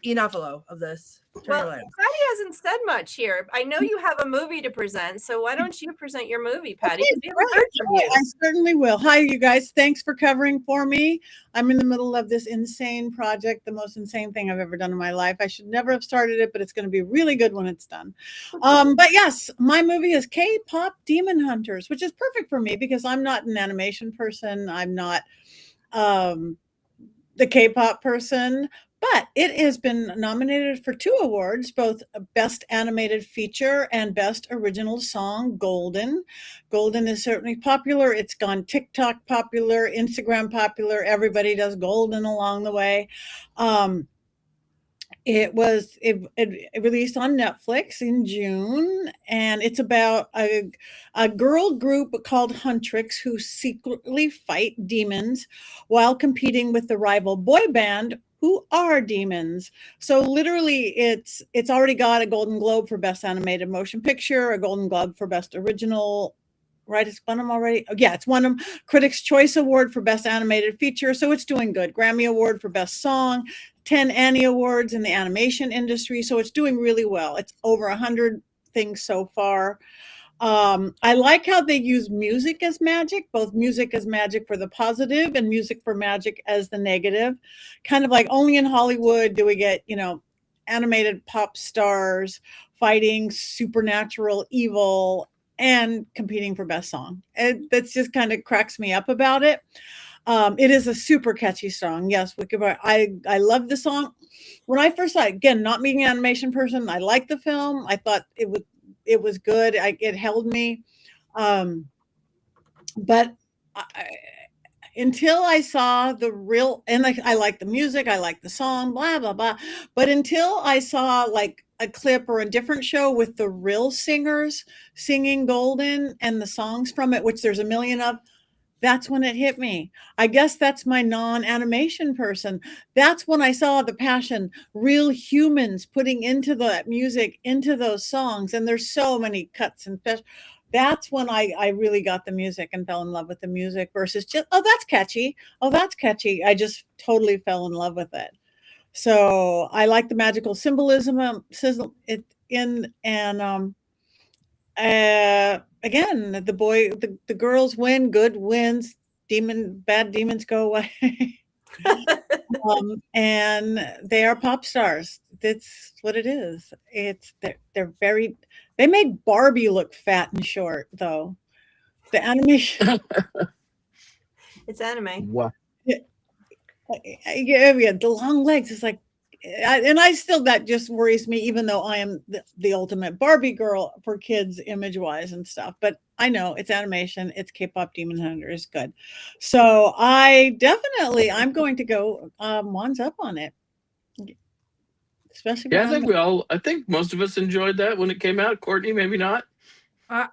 Speaker 4: enough of this.
Speaker 1: Well, Patty hasn't said much here. I know you have a movie to present, so why don't you present your movie, Patty?
Speaker 5: I certainly will. Hi, you guys. Thanks for covering for me. I'm in the middle of this insane project, the most insane thing I've ever done in my life. I should never have started it, but it's going to be really good when it's done. But yes, my movie is K-Pop Demon Hunters, which is perfect for me because I'm not an animation person. I'm not the K-pop person. But it has been nominated for 2 awards, both Best Animated Feature and Best Original Song, Golden. Golden is certainly popular. It's gone TikTok popular, Instagram popular. Everybody does Golden along the way. It released on Netflix in June, and it's about a girl group called Huntrix who secretly fight demons while competing with the rival boy band who are demons. So literally it's already got a Golden Globe for Best Animated Motion Picture, a Golden Globe for Best Original, right? It's won them already. Oh, yeah, it's won them Critics' Choice Award for Best Animated Feature. So it's doing good. Grammy Award for Best Song, 10 Annie Awards in the animation industry. So it's doing really well. It's over 100 things so far. I like how they use music as magic, both music as magic for the positive and music for magic as the negative. Kind of like only in Hollywood do we get, animated pop stars fighting supernatural evil and competing for best song. That's just kind of cracks me up about it. It is a super catchy song. Yes, I love the song. When I first saw it, again, not being an animation person, I liked the film. I thought it was good. It held me. But until I saw the real, and I like the music, I like the song, blah, blah, blah. But until I saw like a clip or a different show with the real singers singing Golden and the songs from it, which there's a million of, that's when it hit me. I guess that's my non-animation person. That's when I saw the passion, real humans putting into that music, into those songs. And there's so many cuts and fish. That's when I really got the music and fell in love with the music versus just, oh, that's catchy. Oh, that's catchy. I just totally fell in love with it. So I like the magical symbolism again, the girls win, good wins, bad demons go away. And they are pop stars. That's what it is. They made Barbie look fat and short though. The animation.
Speaker 1: It's anime.
Speaker 3: What?
Speaker 5: Yeah, the long legs is like, that just worries me, even though I am the ultimate Barbie girl for kids image wise and stuff. But I know it's animation, it's K-pop Demon Hunters, good. So I'm going to go wands up on it. Especially
Speaker 3: Yeah, I think most of us enjoyed that when it came out. Courtney, maybe not.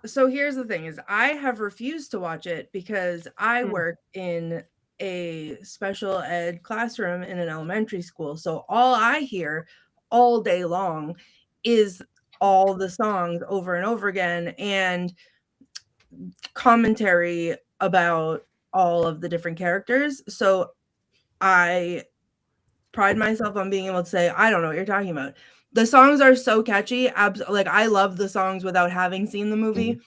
Speaker 4: So here's the thing: is I have refused to watch it because I work in a special ed classroom in an elementary school. So all I hear all day long is all the songs over and over again and commentary about all of the different characters. So I pride myself on being able to say, I don't know what you're talking about. The songs are so catchy. Like I love the songs without having seen the movie,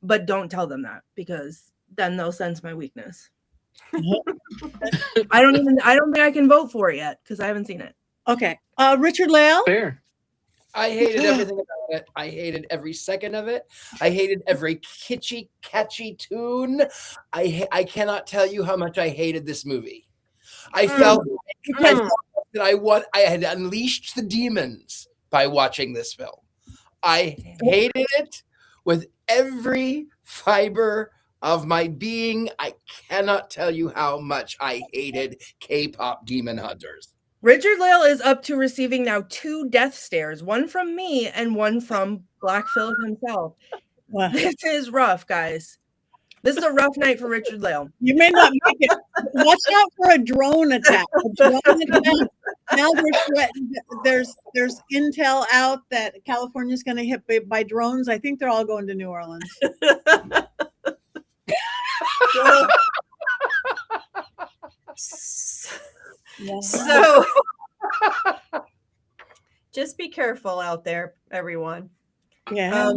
Speaker 4: but don't tell them that because then they'll sense my weakness. I don't think I can vote for it yet because I haven't seen it.
Speaker 5: Okay. Richard Lale?
Speaker 3: Fair.
Speaker 2: I hated everything about it. I hated every second of it. I hated every kitschy, catchy tune. I cannot tell you how much I hated this movie. I felt that I had unleashed the demons by watching this film. I hated it with every fiber of my being. I cannot tell you how much I hated K-pop Demon Hunters.
Speaker 4: Richard Lale is up to receiving now 2 death stares, one from me and one from Black Phillip himself. Wow. This is rough, guys. This is a rough night for Richard Lale.
Speaker 5: You may not make it. Watch out for a drone attack. Now they're sweating. There's intel out that California's going to hit by drones. I think they're all going to New Orleans.
Speaker 1: So just be careful out there, everyone.
Speaker 5: Yeah.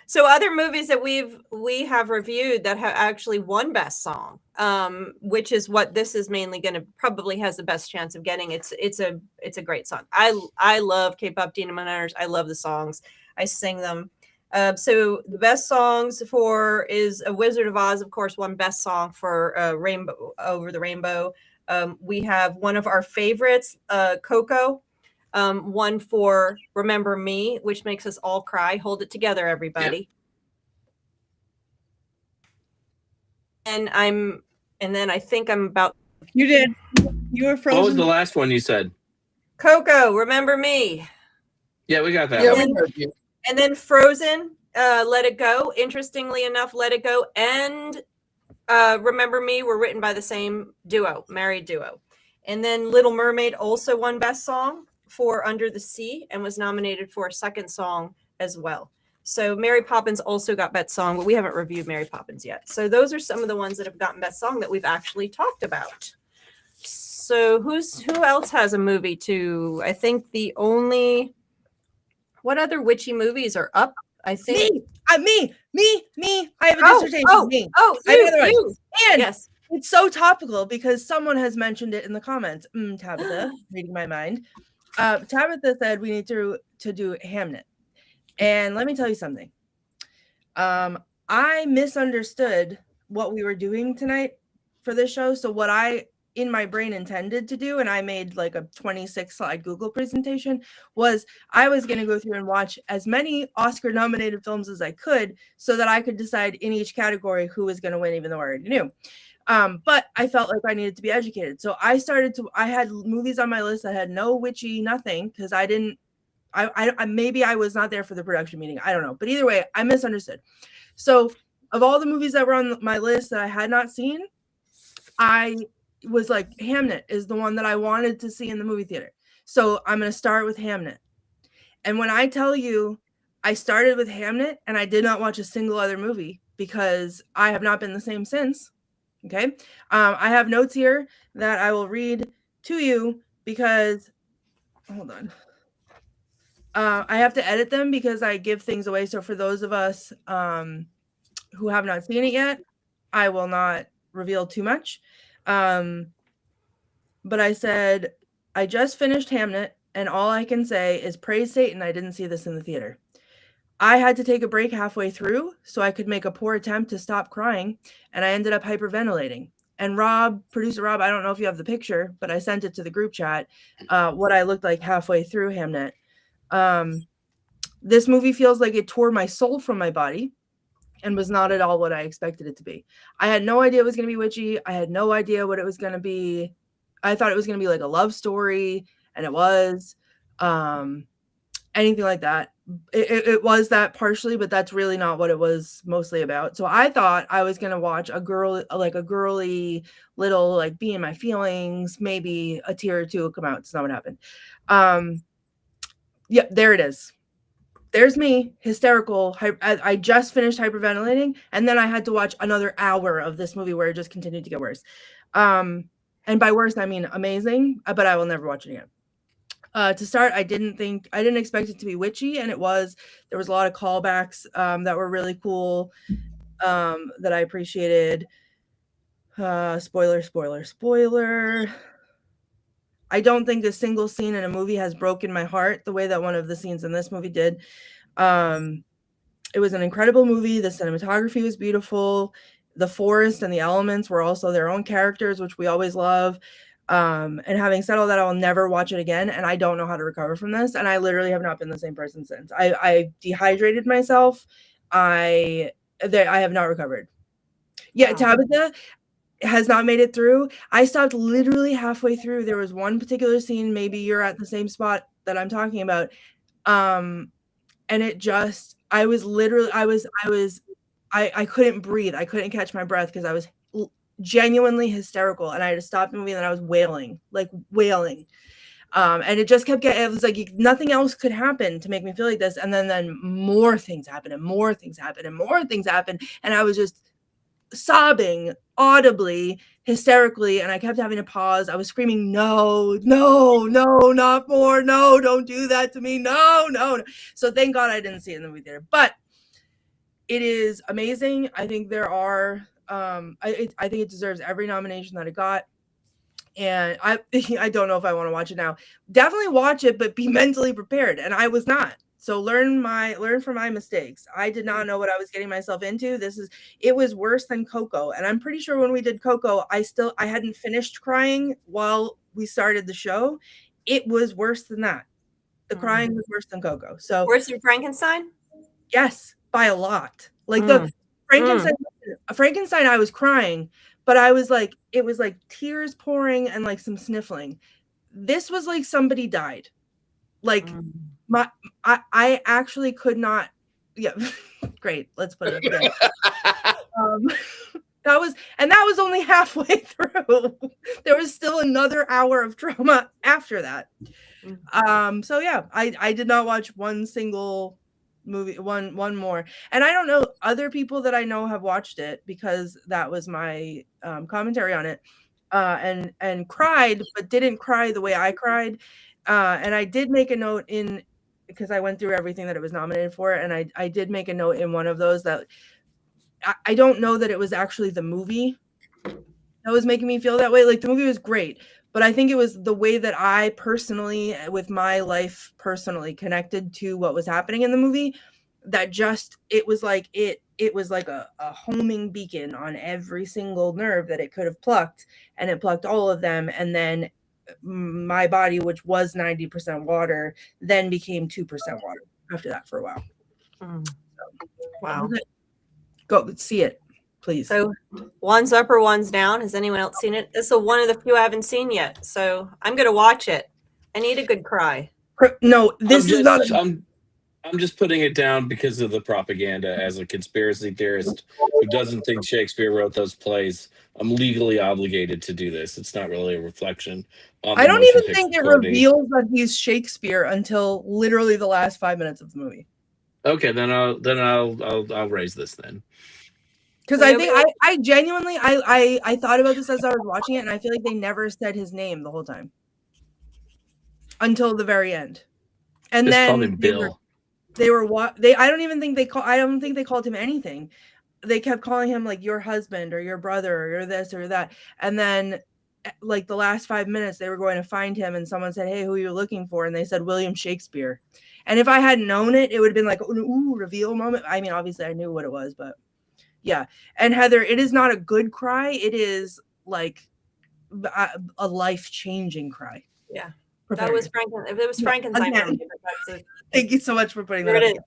Speaker 1: So other movies that we have reviewed that have actually won Best Song, which is what this is mainly going to probably has the best chance of getting. It's a great song. I love K-pop Demon Hunters. I love the songs. I sing them. So the best songs is A Wizard of Oz, of course, won Best Song for Rainbow Over the Rainbow. We have one of our favorites, Coco, one for Remember Me, which makes us all cry. Hold it together, everybody. Yep. And then I think I'm about.
Speaker 5: You did. You were frozen.
Speaker 3: What was the last one you said?
Speaker 1: Coco, Remember Me.
Speaker 3: Yeah, we got that.
Speaker 2: Yeah,
Speaker 3: one.
Speaker 2: we heard you.
Speaker 1: And then Frozen, Let It Go. Interestingly enough, Let It Go and Remember Me were written by the same duo, married duo. And then Little Mermaid also won Best Song for Under the Sea and was nominated for a second song as well. So Mary Poppins also got Best Song, but we haven't reviewed Mary Poppins yet. So those are some of the ones that have gotten Best Song that we've actually talked about. So who else has a movie too? I think what other witchy movies are up? I think
Speaker 4: me. I have a dissertation. Me.
Speaker 1: You.
Speaker 4: And
Speaker 1: yes,
Speaker 4: it's so topical because someone has mentioned it in the comments. Tabitha, reading my mind. Tabitha said we need to do Hamnet. And let me tell you something. I misunderstood what we were doing tonight for this show. So what I in my brain intended to do, and I made like a 26-slide Google presentation, was I was going to go through and watch as many Oscar-nominated films as I could so that I could decide in each category who was going to win, even though I already knew. But I felt like I needed to be educated. So I had movies on my list that had no witchy nothing, because maybe I was not there for the production meeting. I don't know. But either way, I misunderstood. So of all the movies that were on my list that I had not seen, I was like, Hamnet is the one that I wanted to see in the movie theater. So I'm going to start with Hamnet. And when I tell you I started with Hamnet and I did not watch a single other movie, because I have not been the same since. Okay. I have notes here that I will read to you, because hold on. I have to edit them because I give things away. So for those of us who have not seen it yet, I will not reveal too much. But I said, I just finished Hamnet, and all I can say is praise Satan I didn't see this in the theater. I had to take a break halfway through so I could make a poor attempt to stop crying, and I ended up hyperventilating. And producer Rob, I don't know if you have the picture, but I sent it to the group chat, what I looked like halfway through Hamnet. This movie feels like it tore my soul from my body and was not at all what I expected it to be. I had no idea it was going to be witchy. I had no idea what it was going to be. I thought it was going to be like a love story, and it was. Anything like that. It was that partially, but that's really not what it was mostly about. So I thought I was going to watch a girly little, like, be in my feelings, maybe a tear or two will come out. It's not what happened. Yeah, there it is. There's me, hysterical. I just finished hyperventilating, and then I had to watch another hour of this movie where it just continued to get worse. And by worse, I mean amazing, but I will never watch it again. To start, I didn't expect it to be witchy, and it was. There was a lot of callbacks that were really cool, that I appreciated. Spoiler. I don't think a single scene in a movie has broken my heart the way that one of the scenes in this movie did. It was an incredible movie. The cinematography was beautiful. The forest and the elements were also their own characters, which we always love. And having said all that, I will never watch it again, and I don't know how to recover from this. And I literally have not been the same person since. I dehydrated myself. I have not recovered. Yeah, Tabitha has not made it through. I stopped literally halfway through. There was one particular scene, maybe you're at the same spot that I'm talking about. And it just, I couldn't breathe. I couldn't catch my breath because I was genuinely hysterical, and I had to stop the movie, and I was wailing. And it just kept getting, it was like nothing else could happen to make me feel like this. And then more things happened, and more things happened, and more things happened. And I was just sobbing audibly, hysterically, and I kept having to pause. I was screaming, no, not more. No, don't do that to me. No. So thank God I didn't see it in the movie theater. But it is amazing. I think there are, I think it deserves every nomination that it got. And I don't know if I want to watch it now. Definitely watch it, but be mentally prepared. And I was not. So learn from my mistakes. I did not know what I was getting myself into. It was worse than Coco. And I'm pretty sure when we did Coco, I hadn't finished crying while we started the show. It was worse than that. The crying was worse than Coco. So
Speaker 1: worse than Frankenstein?
Speaker 4: Yes, by a lot. Like the Frankenstein, I was crying, but I was like, it was like tears pouring and like some sniffling. This was like somebody died. Like I actually could not. Yeah, great. Let's put it again. That was only halfway through. There was still another hour of trauma after that. So yeah, I did not watch one single movie, one more. And I don't know, other people that I know have watched it, because that was my commentary on it, and cried, but didn't cry the way I cried. And I did make a note because I went through everything that it was nominated for, and I did make a note in one of those that I don't know that it was actually the movie that was making me feel that way. Like, the movie was great, but I think it was the way that I personally, with my life personally, connected to what was happening in the movie, that just, it was like a homing beacon on every single nerve that it could have plucked, and it plucked all of them. And then my body, which was 90% water, then became 2% water after that for a while.
Speaker 1: Wow.
Speaker 4: Go see it, please.
Speaker 1: So one's up or one's down. Has anyone else seen it? This is one of the few I haven't seen yet. So I'm going to watch it. I need a good cry.
Speaker 4: No, this is not.
Speaker 3: I'm just putting it down because of the propaganda. As a conspiracy theorist who doesn't think Shakespeare wrote those plays, I'm legally obligated to do this. It's not really a reflection on the
Speaker 4: I don't
Speaker 3: motion
Speaker 4: even think it
Speaker 3: picture coding.
Speaker 4: reveals that he's Shakespeare until literally the last 5 minutes of the movie.
Speaker 3: Okay, then I'll raise this then.
Speaker 4: Because I think I genuinely I thought about this as I was watching it, and I feel like they never said his name the whole time until the very end. And
Speaker 3: Just
Speaker 4: then
Speaker 3: call him Bill.
Speaker 4: I don't think they called him anything. They kept calling him like your husband or your brother or this or that. And then like the last 5 minutes they were going to find him, and someone said, "Hey, who are you looking for?" And they said William Shakespeare. And if I hadn't known it, it would have been like, ooh, reveal moment. I mean, obviously I knew what it was, but yeah. And Heather, it is not a good cry. It is like a life-changing cry.
Speaker 1: Yeah. That was Frankenstein.
Speaker 4: Thank you so much for putting that
Speaker 1: There it
Speaker 4: up.
Speaker 1: is.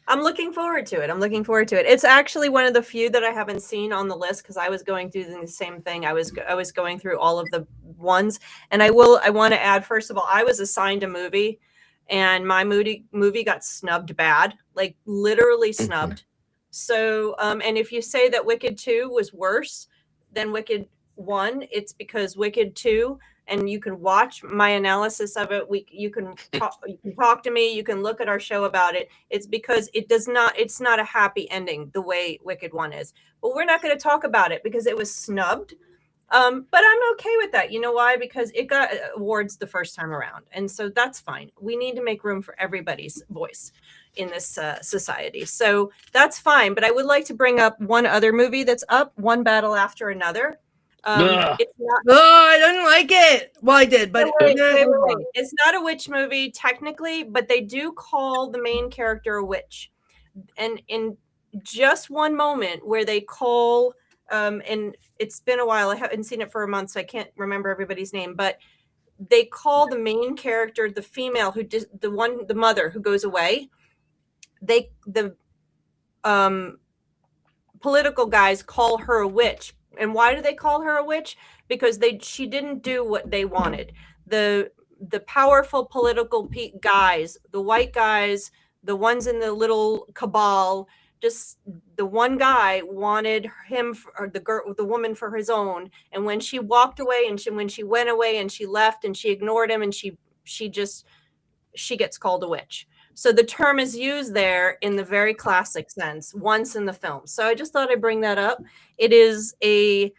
Speaker 1: I'm looking forward to it. It's actually one of the few that I haven't seen on the list because I was going through the same thing. I was going through all of the ones, and I want to add, first of all, I was assigned a movie, and my movie got snubbed bad, like literally snubbed. So, and if you say that Wicked 2 was worse than Wicked 1, it's because Wicked 2, and you can watch my analysis of it. You can talk to me. You can look at our show about it. It's because it's not a happy ending the way Wicked 1 is. But we're not going to talk about it because it was snubbed. But I'm okay with that. You know why? Because it got awards the first time around. And so that's fine. We need to make room for everybody's voice in this society. So that's fine. But I would like to bring up one other movie that's up, One Battle After Another. It's not,
Speaker 4: I didn't like it. Well, I did, but
Speaker 1: wait. It's not a witch movie technically, but they do call the main character a witch. And in just one moment where they call, and it's been a while, I haven't seen it for a month, so I can't remember everybody's name, but they call the main character, the female the mother who goes away. The political guys call her a witch. And why do they call her a witch? Because she didn't do what they wanted. The powerful political guys, the white guys, the ones in the little cabal, just the one guy wanted him or the woman for his own. And when she walked away and when she went away and she left and she ignored him and she gets called a witch. So the term is used there in the very classic sense once in the film. So I just thought I'd bring that up. It is a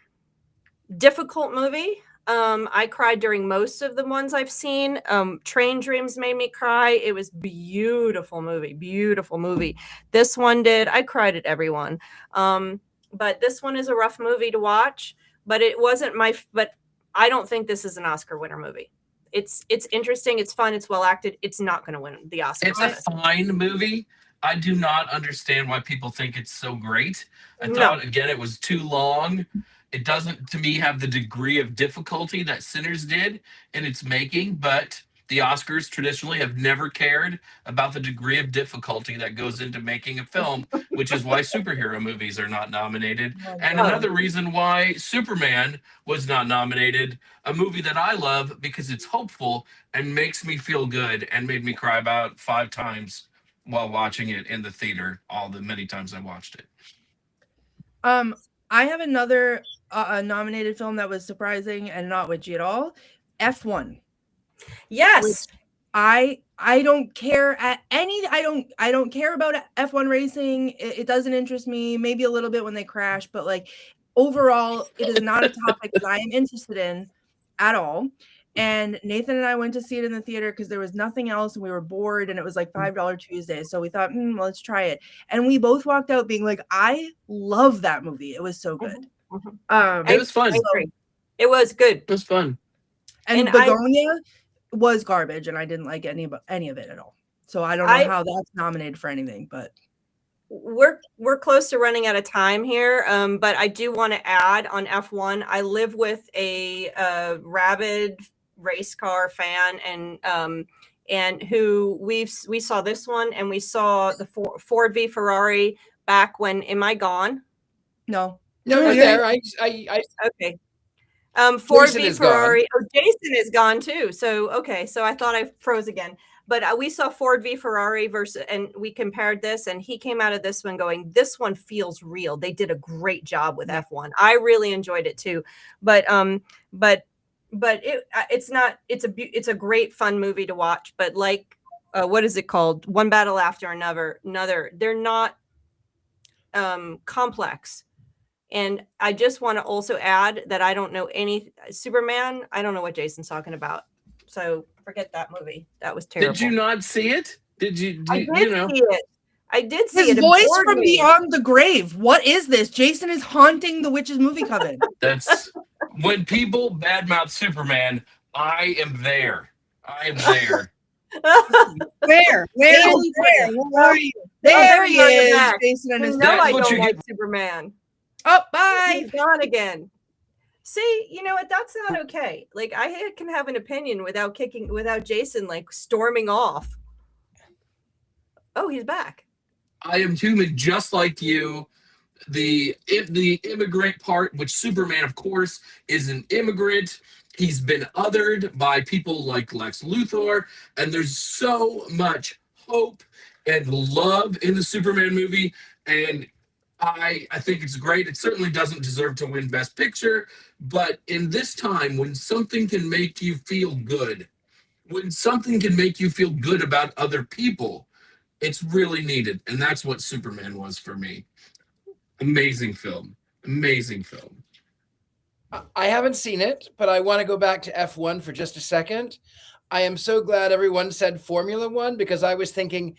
Speaker 1: difficult movie. I cried during most of the ones I've seen. Train Dreams made me cry. It was beautiful movie. This one did. I cried at everyone. But this one is a rough movie to watch. But it wasn't but I don't think this is an Oscar winner movie. It's interesting. It's fun. It's well acted. It's not going to win the Oscar.
Speaker 3: It's a fine movie. I do not understand why people think it's so great. I thought, again, it was too long. It doesn't, to me, have the degree of difficulty that Sinners did in its making, but the Oscars traditionally have never cared about the degree of difficulty that goes into making a film, which is why superhero movies are not nominated. And another reason why Superman was not nominated, a movie that I love because it's hopeful and makes me feel good and made me cry about 5 times while watching it in the theater, all the many times I watched it.
Speaker 4: I have another nominated film that was surprising and not witchy at all. F1.
Speaker 1: Yes.
Speaker 4: I don't care I don't care about F1 racing. It doesn't interest me, maybe a little bit when they crash, but like overall it is not a topic that I am interested in at all. And Nathan and I went to see it in the theater because there was nothing else and we were bored and it was like $5 Tuesday. So we thought, well, let's try it. And we both walked out being like, I love that movie. It was so good.
Speaker 3: It was fun.
Speaker 1: It was good.
Speaker 3: It was fun.
Speaker 4: And Begonia was garbage and I didn't like any of it at all. So I don't know how that's nominated for anything, but
Speaker 1: we're close to running out of time here. But I do want to add on F1. I live with a rabid race car fan and who we saw this one and we saw the Ford v Ferrari back when, am I gone?
Speaker 4: No.
Speaker 2: No, you're there. I
Speaker 1: Okay. Ford
Speaker 2: Jason
Speaker 1: v
Speaker 2: is gone.
Speaker 1: Ferrari. Oh, Jason is gone too. So okay, so I thought I froze again. But we saw Ford v Ferrari and we compared this, and he came out of this one going, "This one feels real." They did a great job with F1. I really enjoyed it too. But it's not. It's a great fun movie to watch. But like, what is it called? One Battle After Another. They're not complex. And I just want to also add that I don't know any Superman. I don't know what Jason's talking about. So forget that movie. That was terrible.
Speaker 3: Did you not see it? Did you?
Speaker 1: I did see it. I did see
Speaker 4: His
Speaker 1: it.
Speaker 4: voice from beyond the grave. What is this? Jason is haunting the Witches Movie Coven.
Speaker 3: That's when people badmouth Superman. I am there. I am there.
Speaker 5: Where? Where are you?
Speaker 4: There he is.
Speaker 1: Back.
Speaker 4: Jason and his
Speaker 1: No, I
Speaker 3: what
Speaker 1: don't
Speaker 3: you
Speaker 1: like
Speaker 3: get.
Speaker 1: Superman.
Speaker 4: Oh, bye.
Speaker 1: He's gone again. See, you know what? That's not okay. Like I can have an opinion without Jason like storming off. Oh, he's back.
Speaker 3: I am human, just like you. The immigrant part, which Superman, of course, is an immigrant. He's been othered by people like Lex Luthor, and there's so much hope and love in the Superman movie, and I think it's great. It certainly doesn't deserve to win Best Picture, but in this time when something can make you feel good, when something can make you feel good about other people, it's really needed, and that's what Superman was for me. Amazing film. Amazing film.
Speaker 2: I haven't seen it, but I want to go back to F1 for just a second. I am so glad everyone said Formula One because I was thinking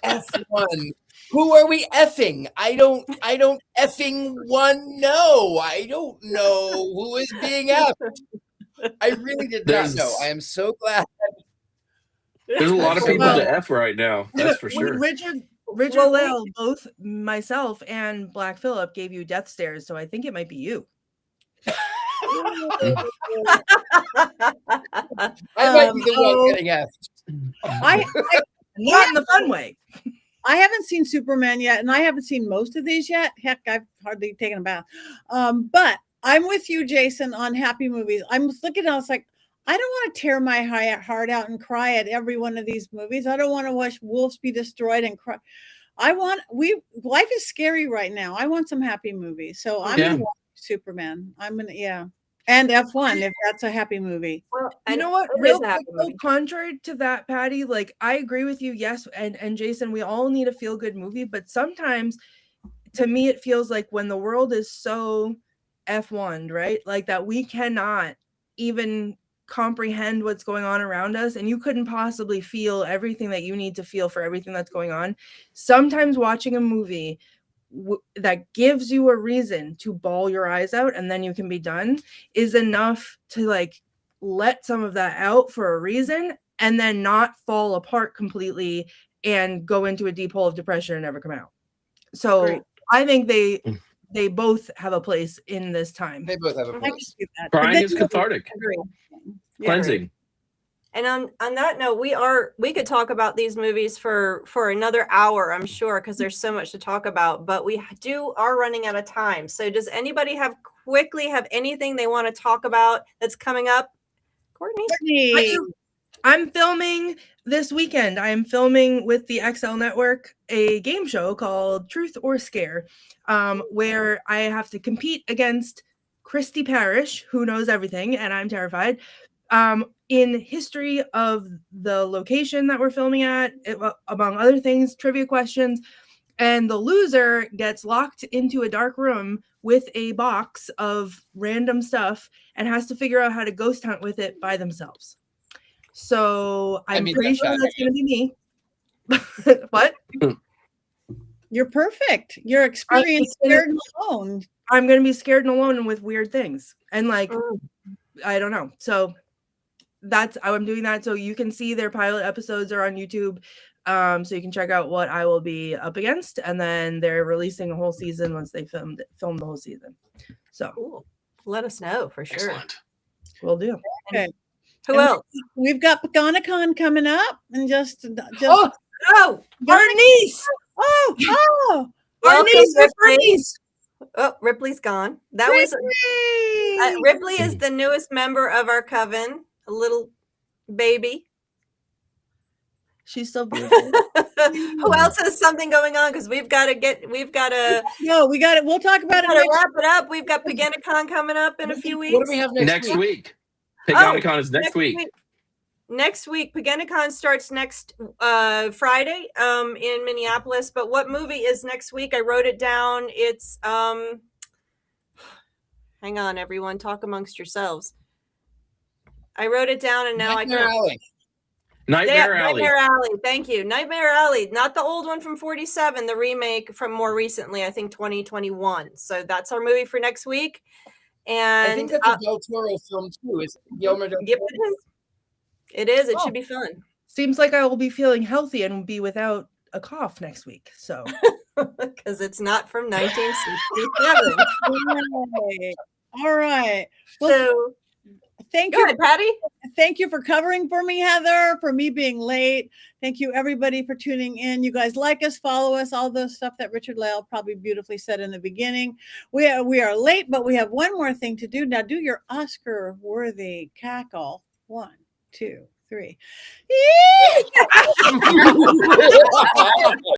Speaker 2: F1. Who are we effing? I don't effing one know. I don't know who is being effed. I really did not know. I am so glad.
Speaker 3: There's a lot of people to F right now. That's for sure.
Speaker 4: Richard Lale, both myself and Black Phillip gave you death stares, so I think it might be you.
Speaker 2: I might be the one getting effed.
Speaker 4: Not in the fun way.
Speaker 5: I haven't seen Superman yet, and I haven't seen most of these yet. Heck, I've hardly taken a bath. But I'm with you, Jason, on happy movies. I'm looking at it, I was like, I don't want to tear my heart out and cry at every one of these movies. I don't want to watch wolves be destroyed and cry. Life is scary right now. I want some happy movies. So I'm going to watch Superman. And F1 if that's a happy movie.
Speaker 4: Well, you know what? Real quick, contrary to that, Patty, like I agree with you. Yes, and Jason, we all need a feel-good movie, but sometimes to me it feels like when the world is so F1'd, right? Like that we cannot even comprehend what's going on around us, and you couldn't possibly feel everything that you need to feel for everything that's going on. Sometimes watching a movie that gives you a reason to bawl your eyes out and then you can be done is enough to like let some of that out for a reason and then not fall apart completely and go into a deep hole of depression and never come out. So great. I think they both have a place in this time.
Speaker 2: They both have a place.
Speaker 3: Crying is cathartic. Cleansing.
Speaker 1: And on that note, we could talk about these movies for another hour, I'm sure, because there's so much to talk about, but we are running out of time. So does anybody have anything they want to talk about that's coming up? Courtney?
Speaker 4: I'm filming this weekend. I am filming with the XL Network a game show called Truth or Scare, where I have to compete against Christy Parrish, who knows everything, and I'm terrified, in history of the location that we're filming at, among other things, trivia questions. And the loser gets locked into a dark room with a box of random stuff and has to figure out how to ghost hunt with it by themselves. So I'm pretty sure that's going to be me. What?
Speaker 5: You're perfect. You're experienced, scared and alone.
Speaker 4: I'm going to be scared and alone and with weird things. And like, I don't know. So that's how I'm doing that. So you can see their pilot episodes are on YouTube. So you can check out what I will be up against. And then they're releasing a whole season once they film the whole season. So
Speaker 1: cool. Let us know for sure.
Speaker 3: Excellent.
Speaker 4: Will do.
Speaker 5: Okay.
Speaker 1: Who else?
Speaker 5: We've got PaganaCon coming up and just
Speaker 4: our niece.
Speaker 5: Our
Speaker 1: Welcome,
Speaker 5: niece.
Speaker 1: Bernice. Oh, Ripley's gone. That was Ripley is the newest member of our coven, a little baby.
Speaker 4: She's so beautiful.
Speaker 1: Who else has something going on? Because we've got to.
Speaker 5: No, we got it. We'll talk about it.
Speaker 1: Wrap it up. We've got PaganiCon coming up in a few weeks.
Speaker 2: What do we have
Speaker 3: next week? PaganiCon is next week.
Speaker 1: Next week, PaganiCon starts next Friday in Minneapolis. But what movie is next week? I wrote it down. It's hang on, everyone, talk amongst yourselves. I wrote it down, and now
Speaker 2: Nightmare
Speaker 1: I can't.
Speaker 2: Alley.
Speaker 3: Nightmare Alley.
Speaker 1: Nightmare Alley. Thank you. Nightmare Alley, not the old one from 47, the remake from more recently, I think 2021. So that's our movie for next week. And
Speaker 2: I think that's a Del Toro film too. Is Guillermo del Toro?
Speaker 1: Yep, it is. It is. It should be fun.
Speaker 4: Seems like I will be feeling healthy and be without a cough next week. So
Speaker 1: because it's not from 1967.
Speaker 5: All right. Well,
Speaker 1: So
Speaker 5: thank
Speaker 1: go
Speaker 5: you,
Speaker 1: ahead, Patty.
Speaker 5: Thank you for covering for me, Heather, for me being late. Thank you, everybody, for tuning in. You guys like us, follow us, all the stuff that Richard Lale probably beautifully said in the beginning. We are late, but we have one more thing to do. Now do your Oscar-worthy cackle. 1, 2, 3.